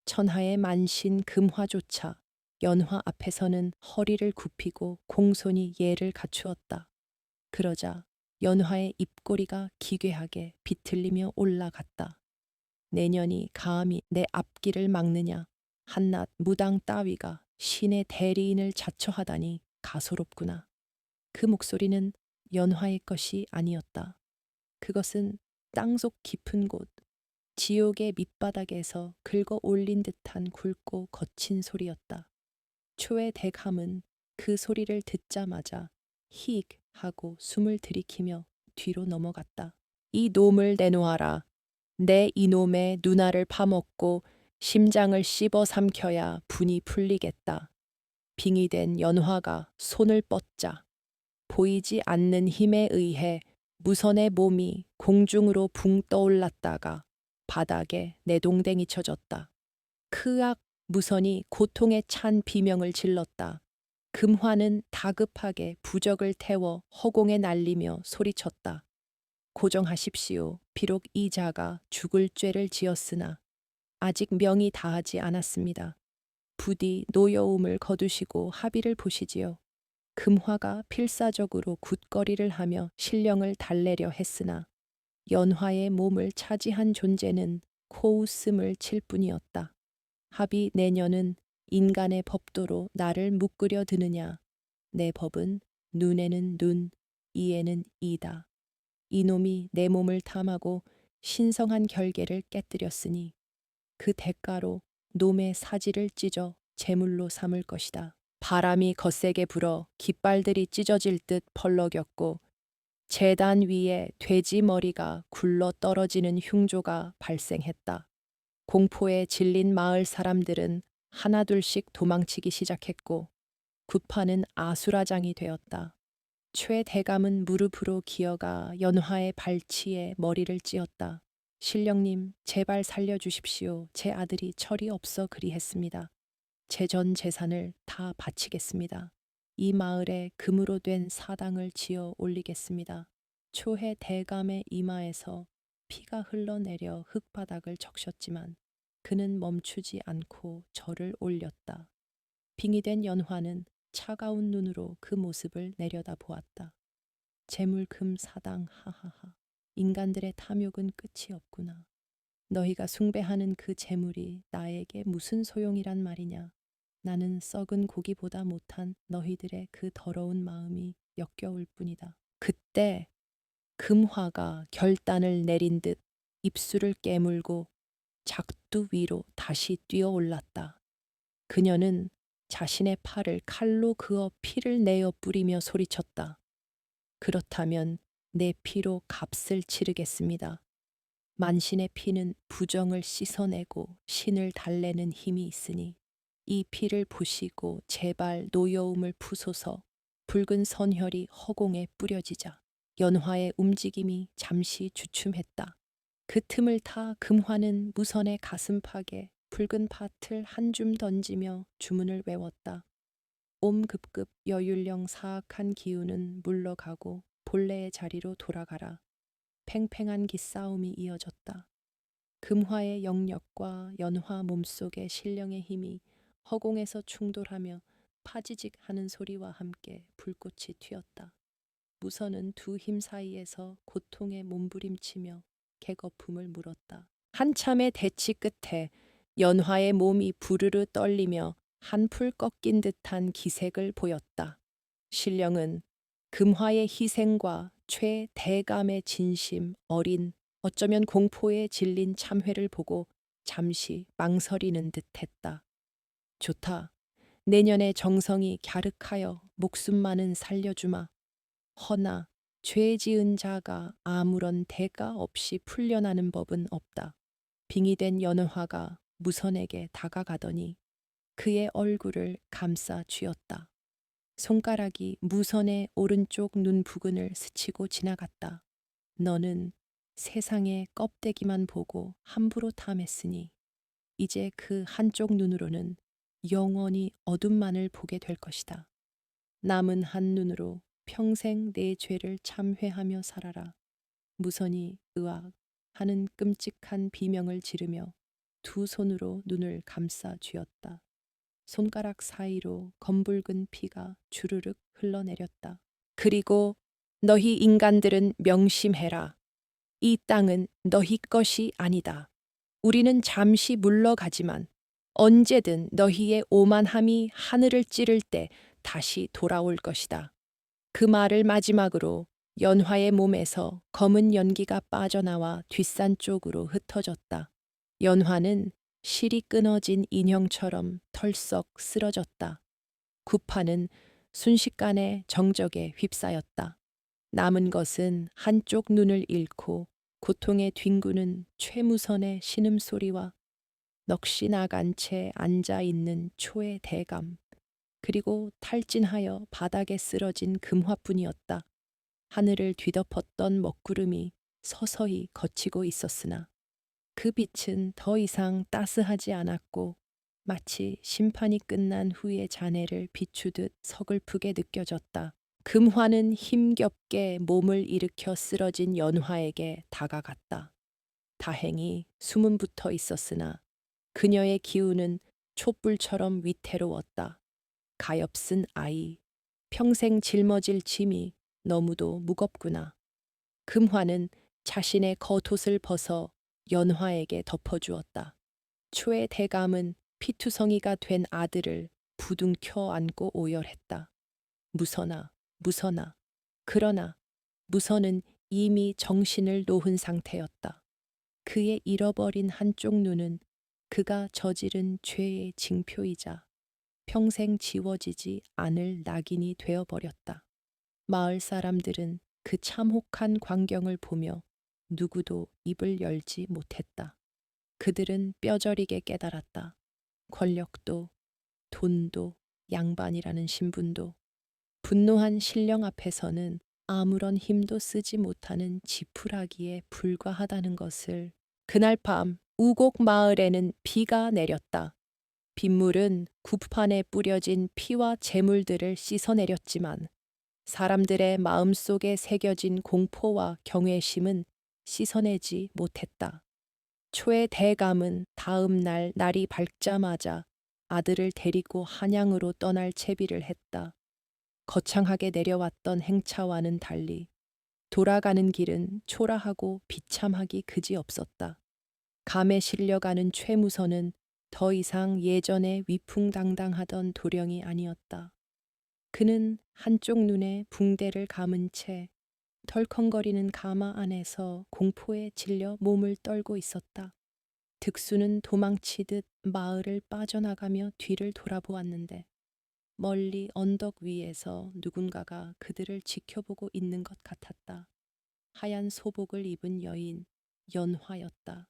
천하의 만신 금화조차 연화 앞에서는 허리를 굽히고 공손히 예를 갖추었다. 그러자 연화의 입꼬리가 기괴하게 비틀리며 올라갔다. 내년이 감히 내 앞길을 막느냐. 한낱 무당 따위가 신의 대리인을 자처하다니 가소롭구나. 그 목소리는 연화의 것이 아니었다. 그것은 땅속 깊은 곳, 지옥의 밑바닥에서 긁어 올린 듯한 굵고 거친 소리였다. 초의 대감은 그 소리를 듣자마자 힉 하고 숨을 들이키며 뒤로 넘어갔다. 이 놈을 내놓아라. 내 이놈의 누나를 파먹고 심장을 씹어 삼켜야 분이 풀리겠다. 빙의된 연화가 손을 뻗자 보이지 않는 힘에 의해 무선의 몸이 공중으로 붕 떠올랐다가 바닥에 내동댕이 쳐졌다. 크악 무선이 고통에 찬 비명을 질렀다. 금화는 다급하게 부적을 태워 허공에 날리며 소리쳤다. 고정하십시오. 비록 이 자가 죽을 죄를 지었으나 아직 명이 다하지 않았습니다. 부디 노여움을 거두시고 합의를 보시지요. 금화가 필사적으로 굳거리를 하며 신령을 달래려 했으나 연화의 몸을 차지한 존재는 코웃음을 칠 뿐이었다. 합의 내년은 인간의 법도로 나를 묶으려 드느냐. 내 법은 눈에는 눈, 이에는 이다. 이놈이 내 몸을 탐하고 신성한 결계를 깨뜨렸으니 그 대가로 놈의 사지를 찢어 제물로 삼을 것이다. 바람이 거세게 불어 깃발들이 찢어질 듯 펄럭였고 재단 위에 돼지 머리가 굴러 떨어지는 흉조가 발생했다. 공포에 질린 마을 사람들은 하나둘씩 도망치기 시작했고 구파는 아수라장이 되었다. 최 대감은 무릎으로 기어가 연화의 발치에 머리를 찧었다. 신령님, 제발 살려주십시오. 제 아들이 철이 없어 그리했습니다. 제 전 재산을 다 바치겠습니다. 이 마을에 금으로 된 사당을 지어 올리겠습니다. 초해 대감의 이마에서 피가 흘러내려 흙바닥을 적셨지만 그는 멈추지 않고 절을 올렸다. 빙의된 연화는 차가운 눈으로 그 모습을 내려다 보았다. 재물금 사당 하하하. 인간들의 탐욕은 끝이 없구나. 너희가 숭배하는 그 재물이 나에게 무슨 소용이란 말이냐. 나는 썩은 고기보다 못한 너희들의 그 더러운 마음이 역겨울 뿐이다. 그때 금화가 결단을 내린 듯 입술을 깨물고 작두 위로 다시 뛰어올랐다. 그녀는 자신의 팔을 칼로 그어 피를 내어 뿌리며 소리쳤다. 그렇다면 내 피로 값을 치르겠습니다. 만신의 피는 부정을 씻어내고 신을 달래는 힘이 있으니 이 피를 보시고 제발 노여움을 푸소서. 붉은 선혈이 허공에 뿌려지자 연화의 움직임이 잠시 주춤했다. 그 틈을 타 금화는 무선의 가슴팍에 붉은 팥을 한 줌 던지며 주문을 외웠다. 옴급급 여율령 사악한 기운은 물러가고 본래의 자리로 돌아가라. 팽팽한 기싸움이 이어졌다. 금화의 영역과 연화 몸속의 신령의 힘이 허공에서 충돌하며 파지직하는 소리와 함께 불꽃이 튀었다. 무선은 두 힘 사이에서 고통에 몸부림치며 개거품을 물었다. 한참의 대치 끝에 연화의 몸이 부르르 떨리며 한풀 꺾인 듯한 기색을 보였다. 신령은 금화의 희생과 최대감의 진심 어린 어쩌면 공포에 질린 참회를 보고 잠시 망설이는 듯했다. 좋다. 내년에 정성이 갸륵하여 목숨만은 살려주마. 허나 죄 지은 자가 아무런 대가 없이 풀려나는 법은 없다. 빙의된 연화가 무선에게 다가가더니 그의 얼굴을 감싸 쥐었다. 손가락이 무선의 오른쪽 눈 부근을 스치고 지나갔다. 너는 세상의 껍데기만 보고 함부로 탐했으니 이제 그 한쪽 눈으로는 영원히 어둠만을 보게 될 것이다. 남은 한 눈으로 평생 내 죄를 참회하며 살아라. 무선이 으악 하는 끔찍한 비명을 지르며 두 손으로 눈을 감싸 쥐었다. 손가락 사이로 검붉은 피가 주르륵 흘러내렸다. 그리고 너희 인간들은 명심해라. 이 땅은 너희 것이 아니다. 우리는 잠시 물러가지만 언제든 너희의 오만함이 하늘을 찌를 때 다시 돌아올 것이다. 그 말을 마지막으로 연화의 몸에서 검은 연기가 빠져나와 뒷산 쪽으로 흩어졌다. 연화는 실이 끊어진 인형처럼 털썩 쓰러졌다. 구파는 순식간에 정적에 휩싸였다. 남은 것은 한쪽 눈을 잃고 고통에 뒹구는 최무선의 신음소리와 넋이 나간 채 앉아있는 초의 대감, 그리고 탈진하여 바닥에 쓰러진 금화뿐이었다. 하늘을 뒤덮었던 먹구름이 서서히 걷히고 있었으나 그 빛은 더 이상 따스하지 않았고 마치 심판이 끝난 후의 잔해를 비추듯 서글프게 느껴졌다. 금화는 힘겹게 몸을 일으켜 쓰러진 연화에게 다가갔다. 다행히 숨은 붙어 있었으나 그녀의 기운은 촛불처럼 위태로웠다. 가엾은 아이, 평생 짊어질 짐이 너무도 무겁구나. 금화는 자신의 겉옷을 벗어 연화에게 덮어주었다. 초의 대감은 피투성이가 된 아들을 부둥켜 안고 오열했다. 무선아, 무선아. 그러나 무선은 이미 정신을 놓은 상태였다. 그의 잃어버린 한쪽 눈은 그가 저지른 죄의 징표이자 평생 지워지지 않을 낙인이 되어버렸다. 마을 사람들은 그 참혹한 광경을 보며 누구도 입을 열지 못했다. 그들은 뼈저리게 깨달았다. 권력도, 돈도, 양반이라는 신분도 분노한 신령 앞에서는 아무런 힘도 쓰지 못하는 지푸라기에 불과하다는 것을. 그날 밤 우곡 마을에는 비가 내렸다. 빗물은 구판에 뿌려진 피와 재물들을 씻어내렸지만 사람들의 마음속에 새겨진 공포와 경외심은 씻어내지 못했다. 초의 대감은 다음 날 날이 밝자마자 아들을 데리고 한양으로 떠날 채비를 했다. 거창하게 내려왔던 행차와는 달리 돌아가는 길은 초라하고 비참하기 그지없었다. 감에 실려가는 최무선은 더 이상 예전에 위풍당당하던 도령이 아니었다. 그는 한쪽 눈에 붕대를 감은 채 덜컹거리는 가마 안에서 공포에 질려 몸을 떨고 있었다. 득수는 도망치듯 마을을 빠져나가며 뒤를 돌아보았는데 멀리 언덕 위에서 누군가가 그들을 지켜보고 있는 것 같았다. 하얀 소복을 입은 여인, 연화였다.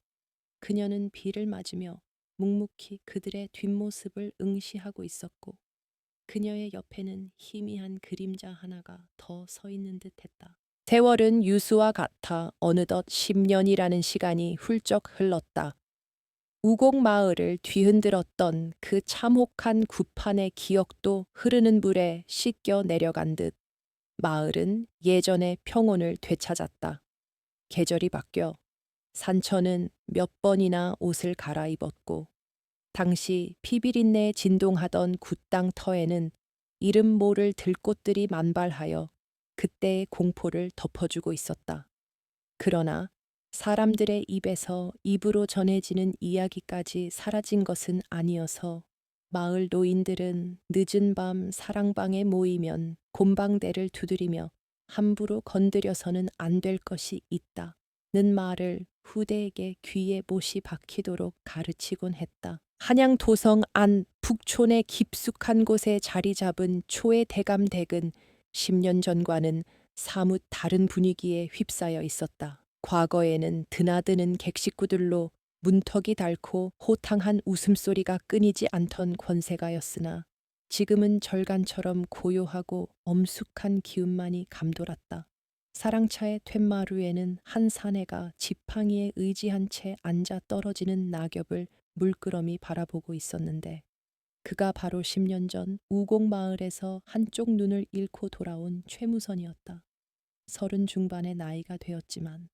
그녀는 비를 맞으며 묵묵히 그들의 뒷모습을 응시하고 있었고 그녀의 옆에는 희미한 그림자 하나가 더 서 있는 듯했다. 세월은 유수와 같아 어느덧 10년이라는 시간이 훌쩍 흘렀다. 우곡 마을을 뒤흔들었던 그 참혹한 구판의 기억도 흐르는 물에 씻겨 내려간 듯 마을은 예전의 평온을 되찾았다. 계절이 바뀌어 산천은 몇 번이나 옷을 갈아입었고 당시 피비린내에 진동하던 굿당 터에는 이름 모를 들꽃들이 만발하여 그때의 공포를 덮어주고 있었다. 그러나 사람들의 입에서 입으로 전해지는 이야기까지 사라진 것은 아니어서 마을 노인들은 늦은 밤 사랑방에 모이면 곰방대를 두드리며 함부로 건드려서는 안 될 것이 있다는 말을 후대에게 귀에 못이 박히도록 가르치곤 했다. 한양 도성 안 북촌의 깊숙한 곳에 자리 잡은 초의 대감댁은 10년 전과는 사뭇 다른 분위기에 휩싸여 있었다. 과거에는 드나드는 객식구들로 문턱이 닳고 호탕한 웃음소리가 끊이지 않던 권세가였으나 지금은 절간처럼 고요하고 엄숙한 기운만이 감돌았다. 사랑차의 툇마루에는 한 사내가 지팡이에 의지한 채 앉아 떨어지는 낙엽을 물끄러미 바라보고 있었는데 그가 바로 10년 전 우곡마을에서 한쪽 눈을 잃고 돌아온 최무선이었다. 30 중반의 나이가 되었지만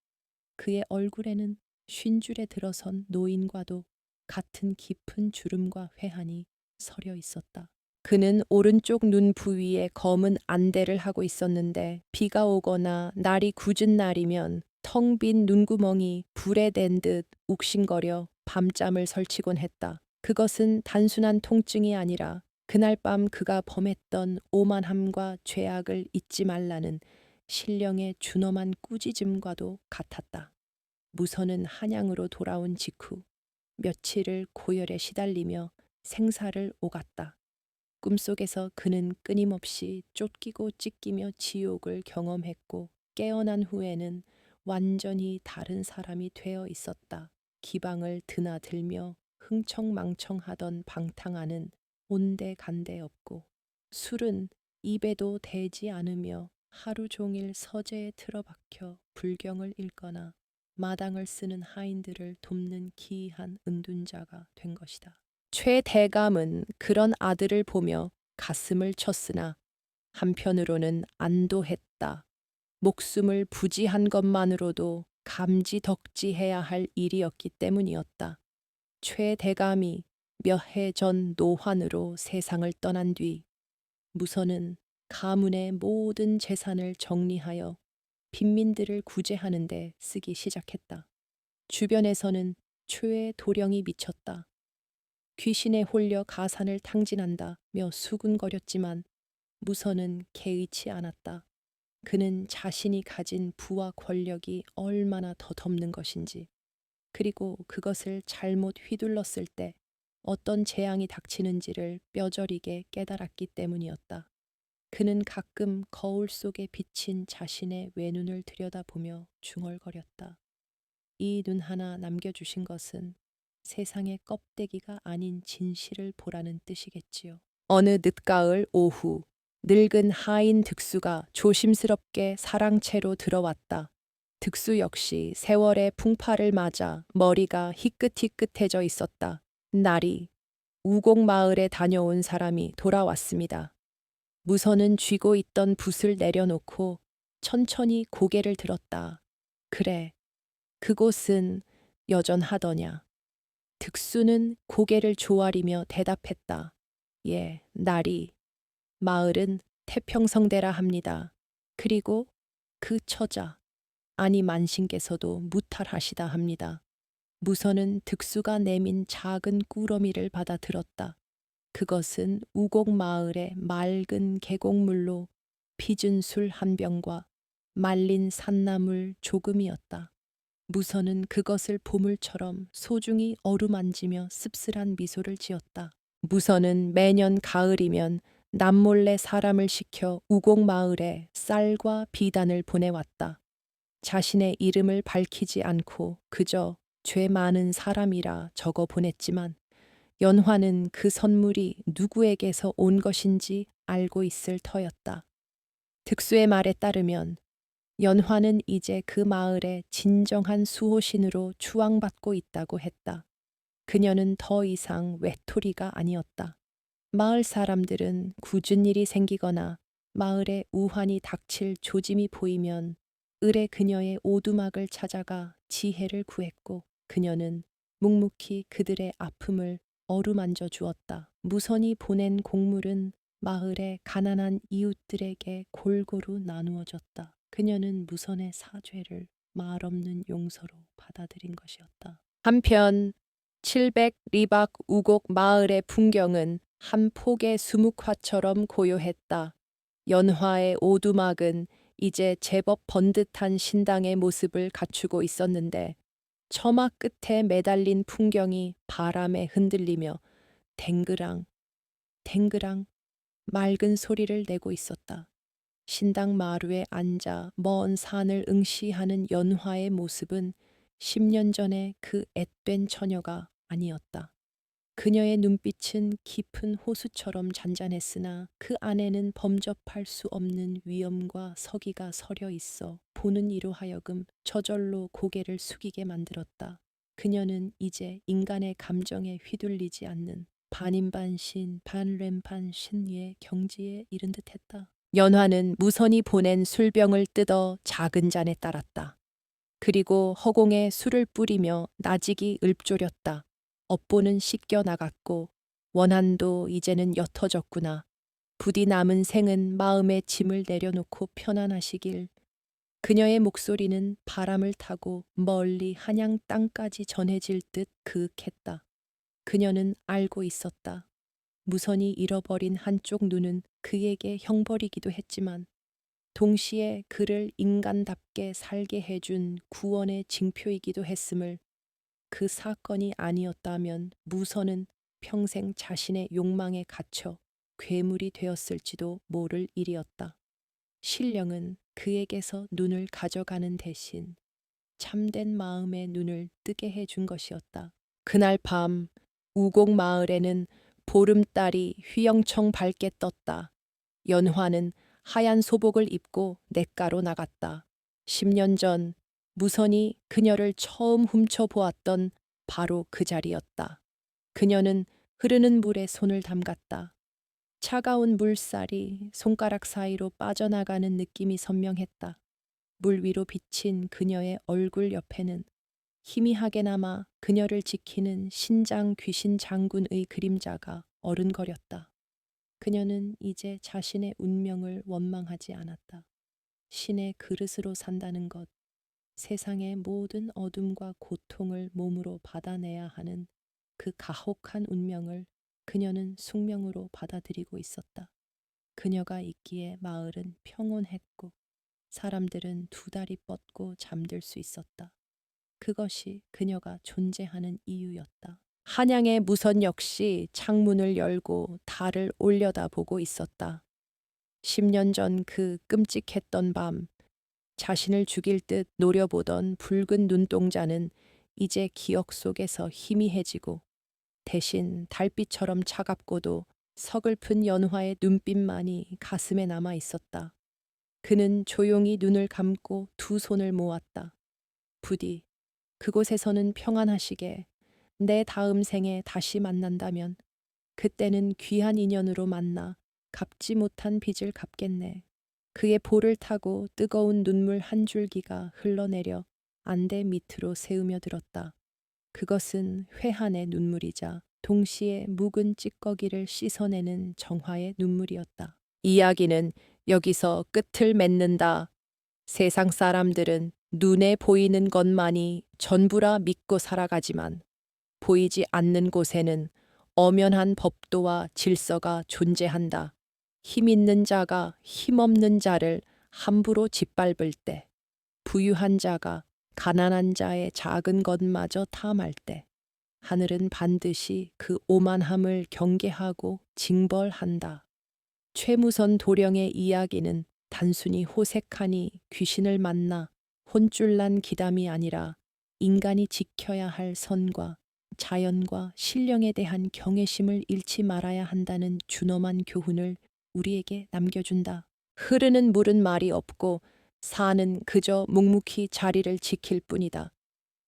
그의 얼굴에는 50줄에 들어선 노인과도 같은 깊은 주름과 회한이 서려 있었다. 그는 오른쪽 눈 부위에 검은 안대를 하고 있었는데 비가 오거나 날이 굳은 날이면 텅 빈 눈구멍이 불에 댄 듯 욱신거려 밤잠을 설치곤 했다. 그것은 단순한 통증이 아니라 그날 밤 그가 범했던 오만함과 죄악을 잊지 말라는 신령의 준엄한 꾸짖음과도 같았다. 무선은 한양으로 돌아온 직후 며칠을 고열에 시달리며 생사를 오갔다. 꿈속에서 그는 끊임없이 쫓기고 찢기며 지옥을 경험했고 깨어난 후에는 완전히 다른 사람이 되어 있었다. 기방을 드나들며 흥청망청하던 방탕아는 온데간데 없고 술은 입에도 대지 않으며 하루 종일 서재에 틀어박혀 불경을 읽거나 마당을 쓰는 하인들을 돕는 기이한 은둔자가 된 것이다. 최 대감은 그런 아들을 보며 가슴을 쳤으나 한편으로는 안도했다. 목숨을 부지한 것만으로도 감지덕지해야 할 일이었기 때문이었다. 최 대감이 몇 해 전 노환으로 세상을 떠난 뒤 무선은 가문의 모든 재산을 정리하여 빈민들을 구제하는 데 쓰기 시작했다. 주변에서는 최의 도령이 미쳤다. 귀신에 홀려 가산을 탕진한다며 수군거렸지만 무선은 개의치 않았다. 그는 자신이 가진 부와 권력이 얼마나 더 덮는 것인지, 그리고 그것을 잘못 휘둘렀을 때 어떤 재앙이 닥치는지를 뼈저리게 깨달았기 때문이었다. 그는 가끔 거울 속에 비친 자신의 외눈을 들여다보며 중얼거렸다. 이 눈 하나 남겨주신 것은 세상의 껍데기가 아닌 진실을 보라는 뜻이겠지요. 어느 늦가을 오후, 늙은 하인 득수가 조심스럽게 사랑채로 들어왔다. 득수 역시 세월의 풍파를 맞아 머리가 희끗희끗해져 있었다. 날이 우곡마을에 다녀온 사람이 돌아왔습니다. 무선은 쥐고 있던 붓을 내려놓고 천천히 고개를 들었다. 그래, 그곳은 여전하더냐. 득수는 고개를 조아리며 대답했다. 예, 날이. 마을은 태평성대라 합니다. 그리고 그 처자, 아니 만신께서도 무탈하시다 합니다. 무선은 득수가 내민 작은 꾸러미를 받아 들었다. 그것은 우곡 마을의 맑은 계곡물로 빚은 술 한 병과 말린 산나물 조금이었다. 무선은 그것을 보물처럼 소중히 어루만지며 씁쓸한 미소를 지었다. 무선은 매년 가을이면 남몰래 사람을 시켜 우곡 마을에 쌀과 비단을 보내왔다. 자신의 이름을 밝히지 않고 그저 죄 많은 사람이라 적어 보냈지만 연화는 그 선물이 누구에게서 온 것인지 알고 있을 터였다. 득수의 말에 따르면 연화는 이제 그 마을의 진정한 수호신으로 추앙받고 있다고 했다. 그녀는 더 이상 외톨이가 아니었다. 마을 사람들은 굳은 일이 생기거나 마을에 우환이 닥칠 조짐이 보이면 을의 그녀의 오두막을 찾아가 지혜를 구했고 그녀는 묵묵히 그들의 아픔을 어루만져 주었다. 무선이 보낸 곡물은 마을의 가난한 이웃들에게 골고루 나누어졌다. 그녀는 무선의 사죄를 말없는 용서로 받아들인 것이었다. 한편 700리박 우곡 마을의 풍경은 한 폭의 수묵화처럼 고요했다. 연화의 오두막은 이제 제법 번듯한 신당의 모습을 갖추고 있었는데 처마 끝에 매달린 풍경이 바람에 흔들리며 댕그랑 댕그랑 맑은 소리를 내고 있었다. 신당 마루에 앉아 먼 산을 응시하는 연화의 모습은 10년 전의 그 앳된 처녀가 아니었다. 그녀의 눈빛은 깊은 호수처럼 잔잔했으나 그 안에는 범접할 수 없는 위엄과 서기가 서려 있어 보는 이로 하여금 저절로 고개를 숙이게 만들었다. 그녀는 이제 인간의 감정에 휘둘리지 않는 반인반신 반렘반 신의 경지에 이른 듯했다. 연화는 무선이 보낸 술병을 뜯어 작은 잔에 따랐다. 그리고 허공에 술을 뿌리며 나직이 읊조렸다. 업보는 씻겨 나갔고 원한도 이제는 옅어졌구나. 부디 남은 생은 마음의 짐을 내려놓고 편안하시길. 그녀의 목소리는 바람을 타고 멀리 한양 땅까지 전해질 듯 그윽했다. 그녀는 알고 있었다. 무선이 잃어버린 한쪽 눈은 그에게 형벌이기도 했지만 동시에 그를 인간답게 살게 해준 구원의 징표이기도 했음을 그 사건이 아니었다면 무선은 평생 자신의 욕망에 갇혀 괴물이 되었을지도 모를 일이었다. 신령은 그에게서 눈을 가져가는 대신 참된 마음의 눈을 뜨게 해준 것이었다. 그날 밤 우곡 마을에는 보름달이 휘영청 밝게 떴다. 연화는 하얀 소복을 입고 냇가로 나갔다. 10년 전 무선이 그녀를 처음 훔쳐보았던 바로 그 자리였다. 그녀는 흐르는 물에 손을 담갔다. 차가운 물살이 손가락 사이로 빠져나가는 느낌이 선명했다. 물 위로 비친 그녀의 얼굴 옆에는 희미하게나마 그녀를 지키는 신장 귀신 장군의 그림자가 어른거렸다. 그녀는 이제 자신의 운명을 원망하지 않았다. 신의 그릇으로 산다는 것, 세상의 모든 어둠과 고통을 몸으로 받아내야 하는 그 가혹한 운명을 그녀는 숙명으로 받아들이고 있었다. 그녀가 있기에 마을은 평온했고 사람들은 두 다리 뻗고 잠들 수 있었다. 그것이 그녀가 존재하는 이유였다. 한양의 무선 역시 창문을 열고 달을 올려다보고 있었다. 10년 전 그 끔찍했던 밤, 자신을 죽일 듯 노려보던 붉은 눈동자는 이제 기억 속에서 희미해지고 대신 달빛처럼 차갑고도 서글픈 연화의 눈빛만이 가슴에 남아 있었다. 그는 조용히 눈을 감고 두 손을 모았다. 부디 그곳에서는 평안하시게 내 다음 생에 다시 만난다면 그때는 귀한 인연으로 만나 갚지 못한 빚을 갚겠네. 그의 볼을 타고 뜨거운 눈물 한 줄기가 흘러내려 안대 밑으로 새으며 들었다. 그것은 회한의 눈물이자 동시에 묵은 찌꺼기를 씻어내는 정화의 눈물이었다. 이야기는 여기서 끝을 맺는다. 세상 사람들은 눈에 보이는 것만이 전부라 믿고 살아가지만 보이지 않는 곳에는 엄연한 법도와 질서가 존재한다. 힘 있는 자가 힘없는 자를 함부로 짓밟을 때, 부유한 자가 가난한 자의 작은 것마저 탐할 때, 하늘은 반드시 그 오만함을 경계하고 징벌한다. 최무선 도령의 이야기는 단순히 호색하니 귀신을 만나 혼쭐난 기담이 아니라 인간이 지켜야 할 선과 자연과 신령에 대한 경외심을 잃지 말아야 한다는 준엄한 교훈을 우리에게 남겨준다. 흐르는 물은 말이 없고 산은 그저 묵묵히 자리를 지킬 뿐이다.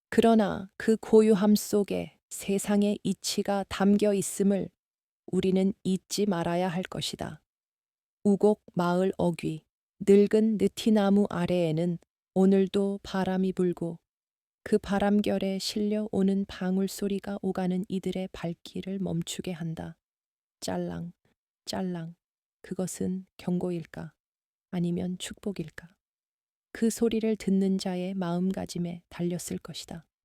그러나 그 고요함 속에 세상의 이치가 담겨 있음을 우리는 잊지 말아야 할 것이다. 우곡 마을 어귀, 늙은 느티나무 아래에는 오늘도 바람이 불고 그 바람결에 실려오는 방울 소리가 오가는 이들의 발길을 멈추게 한다. 짤랑, 짤랑. 그것은 경고일까? 아니면 축복일까? 그 소리를 듣는 자의 마음가짐에 달렸을 것이다.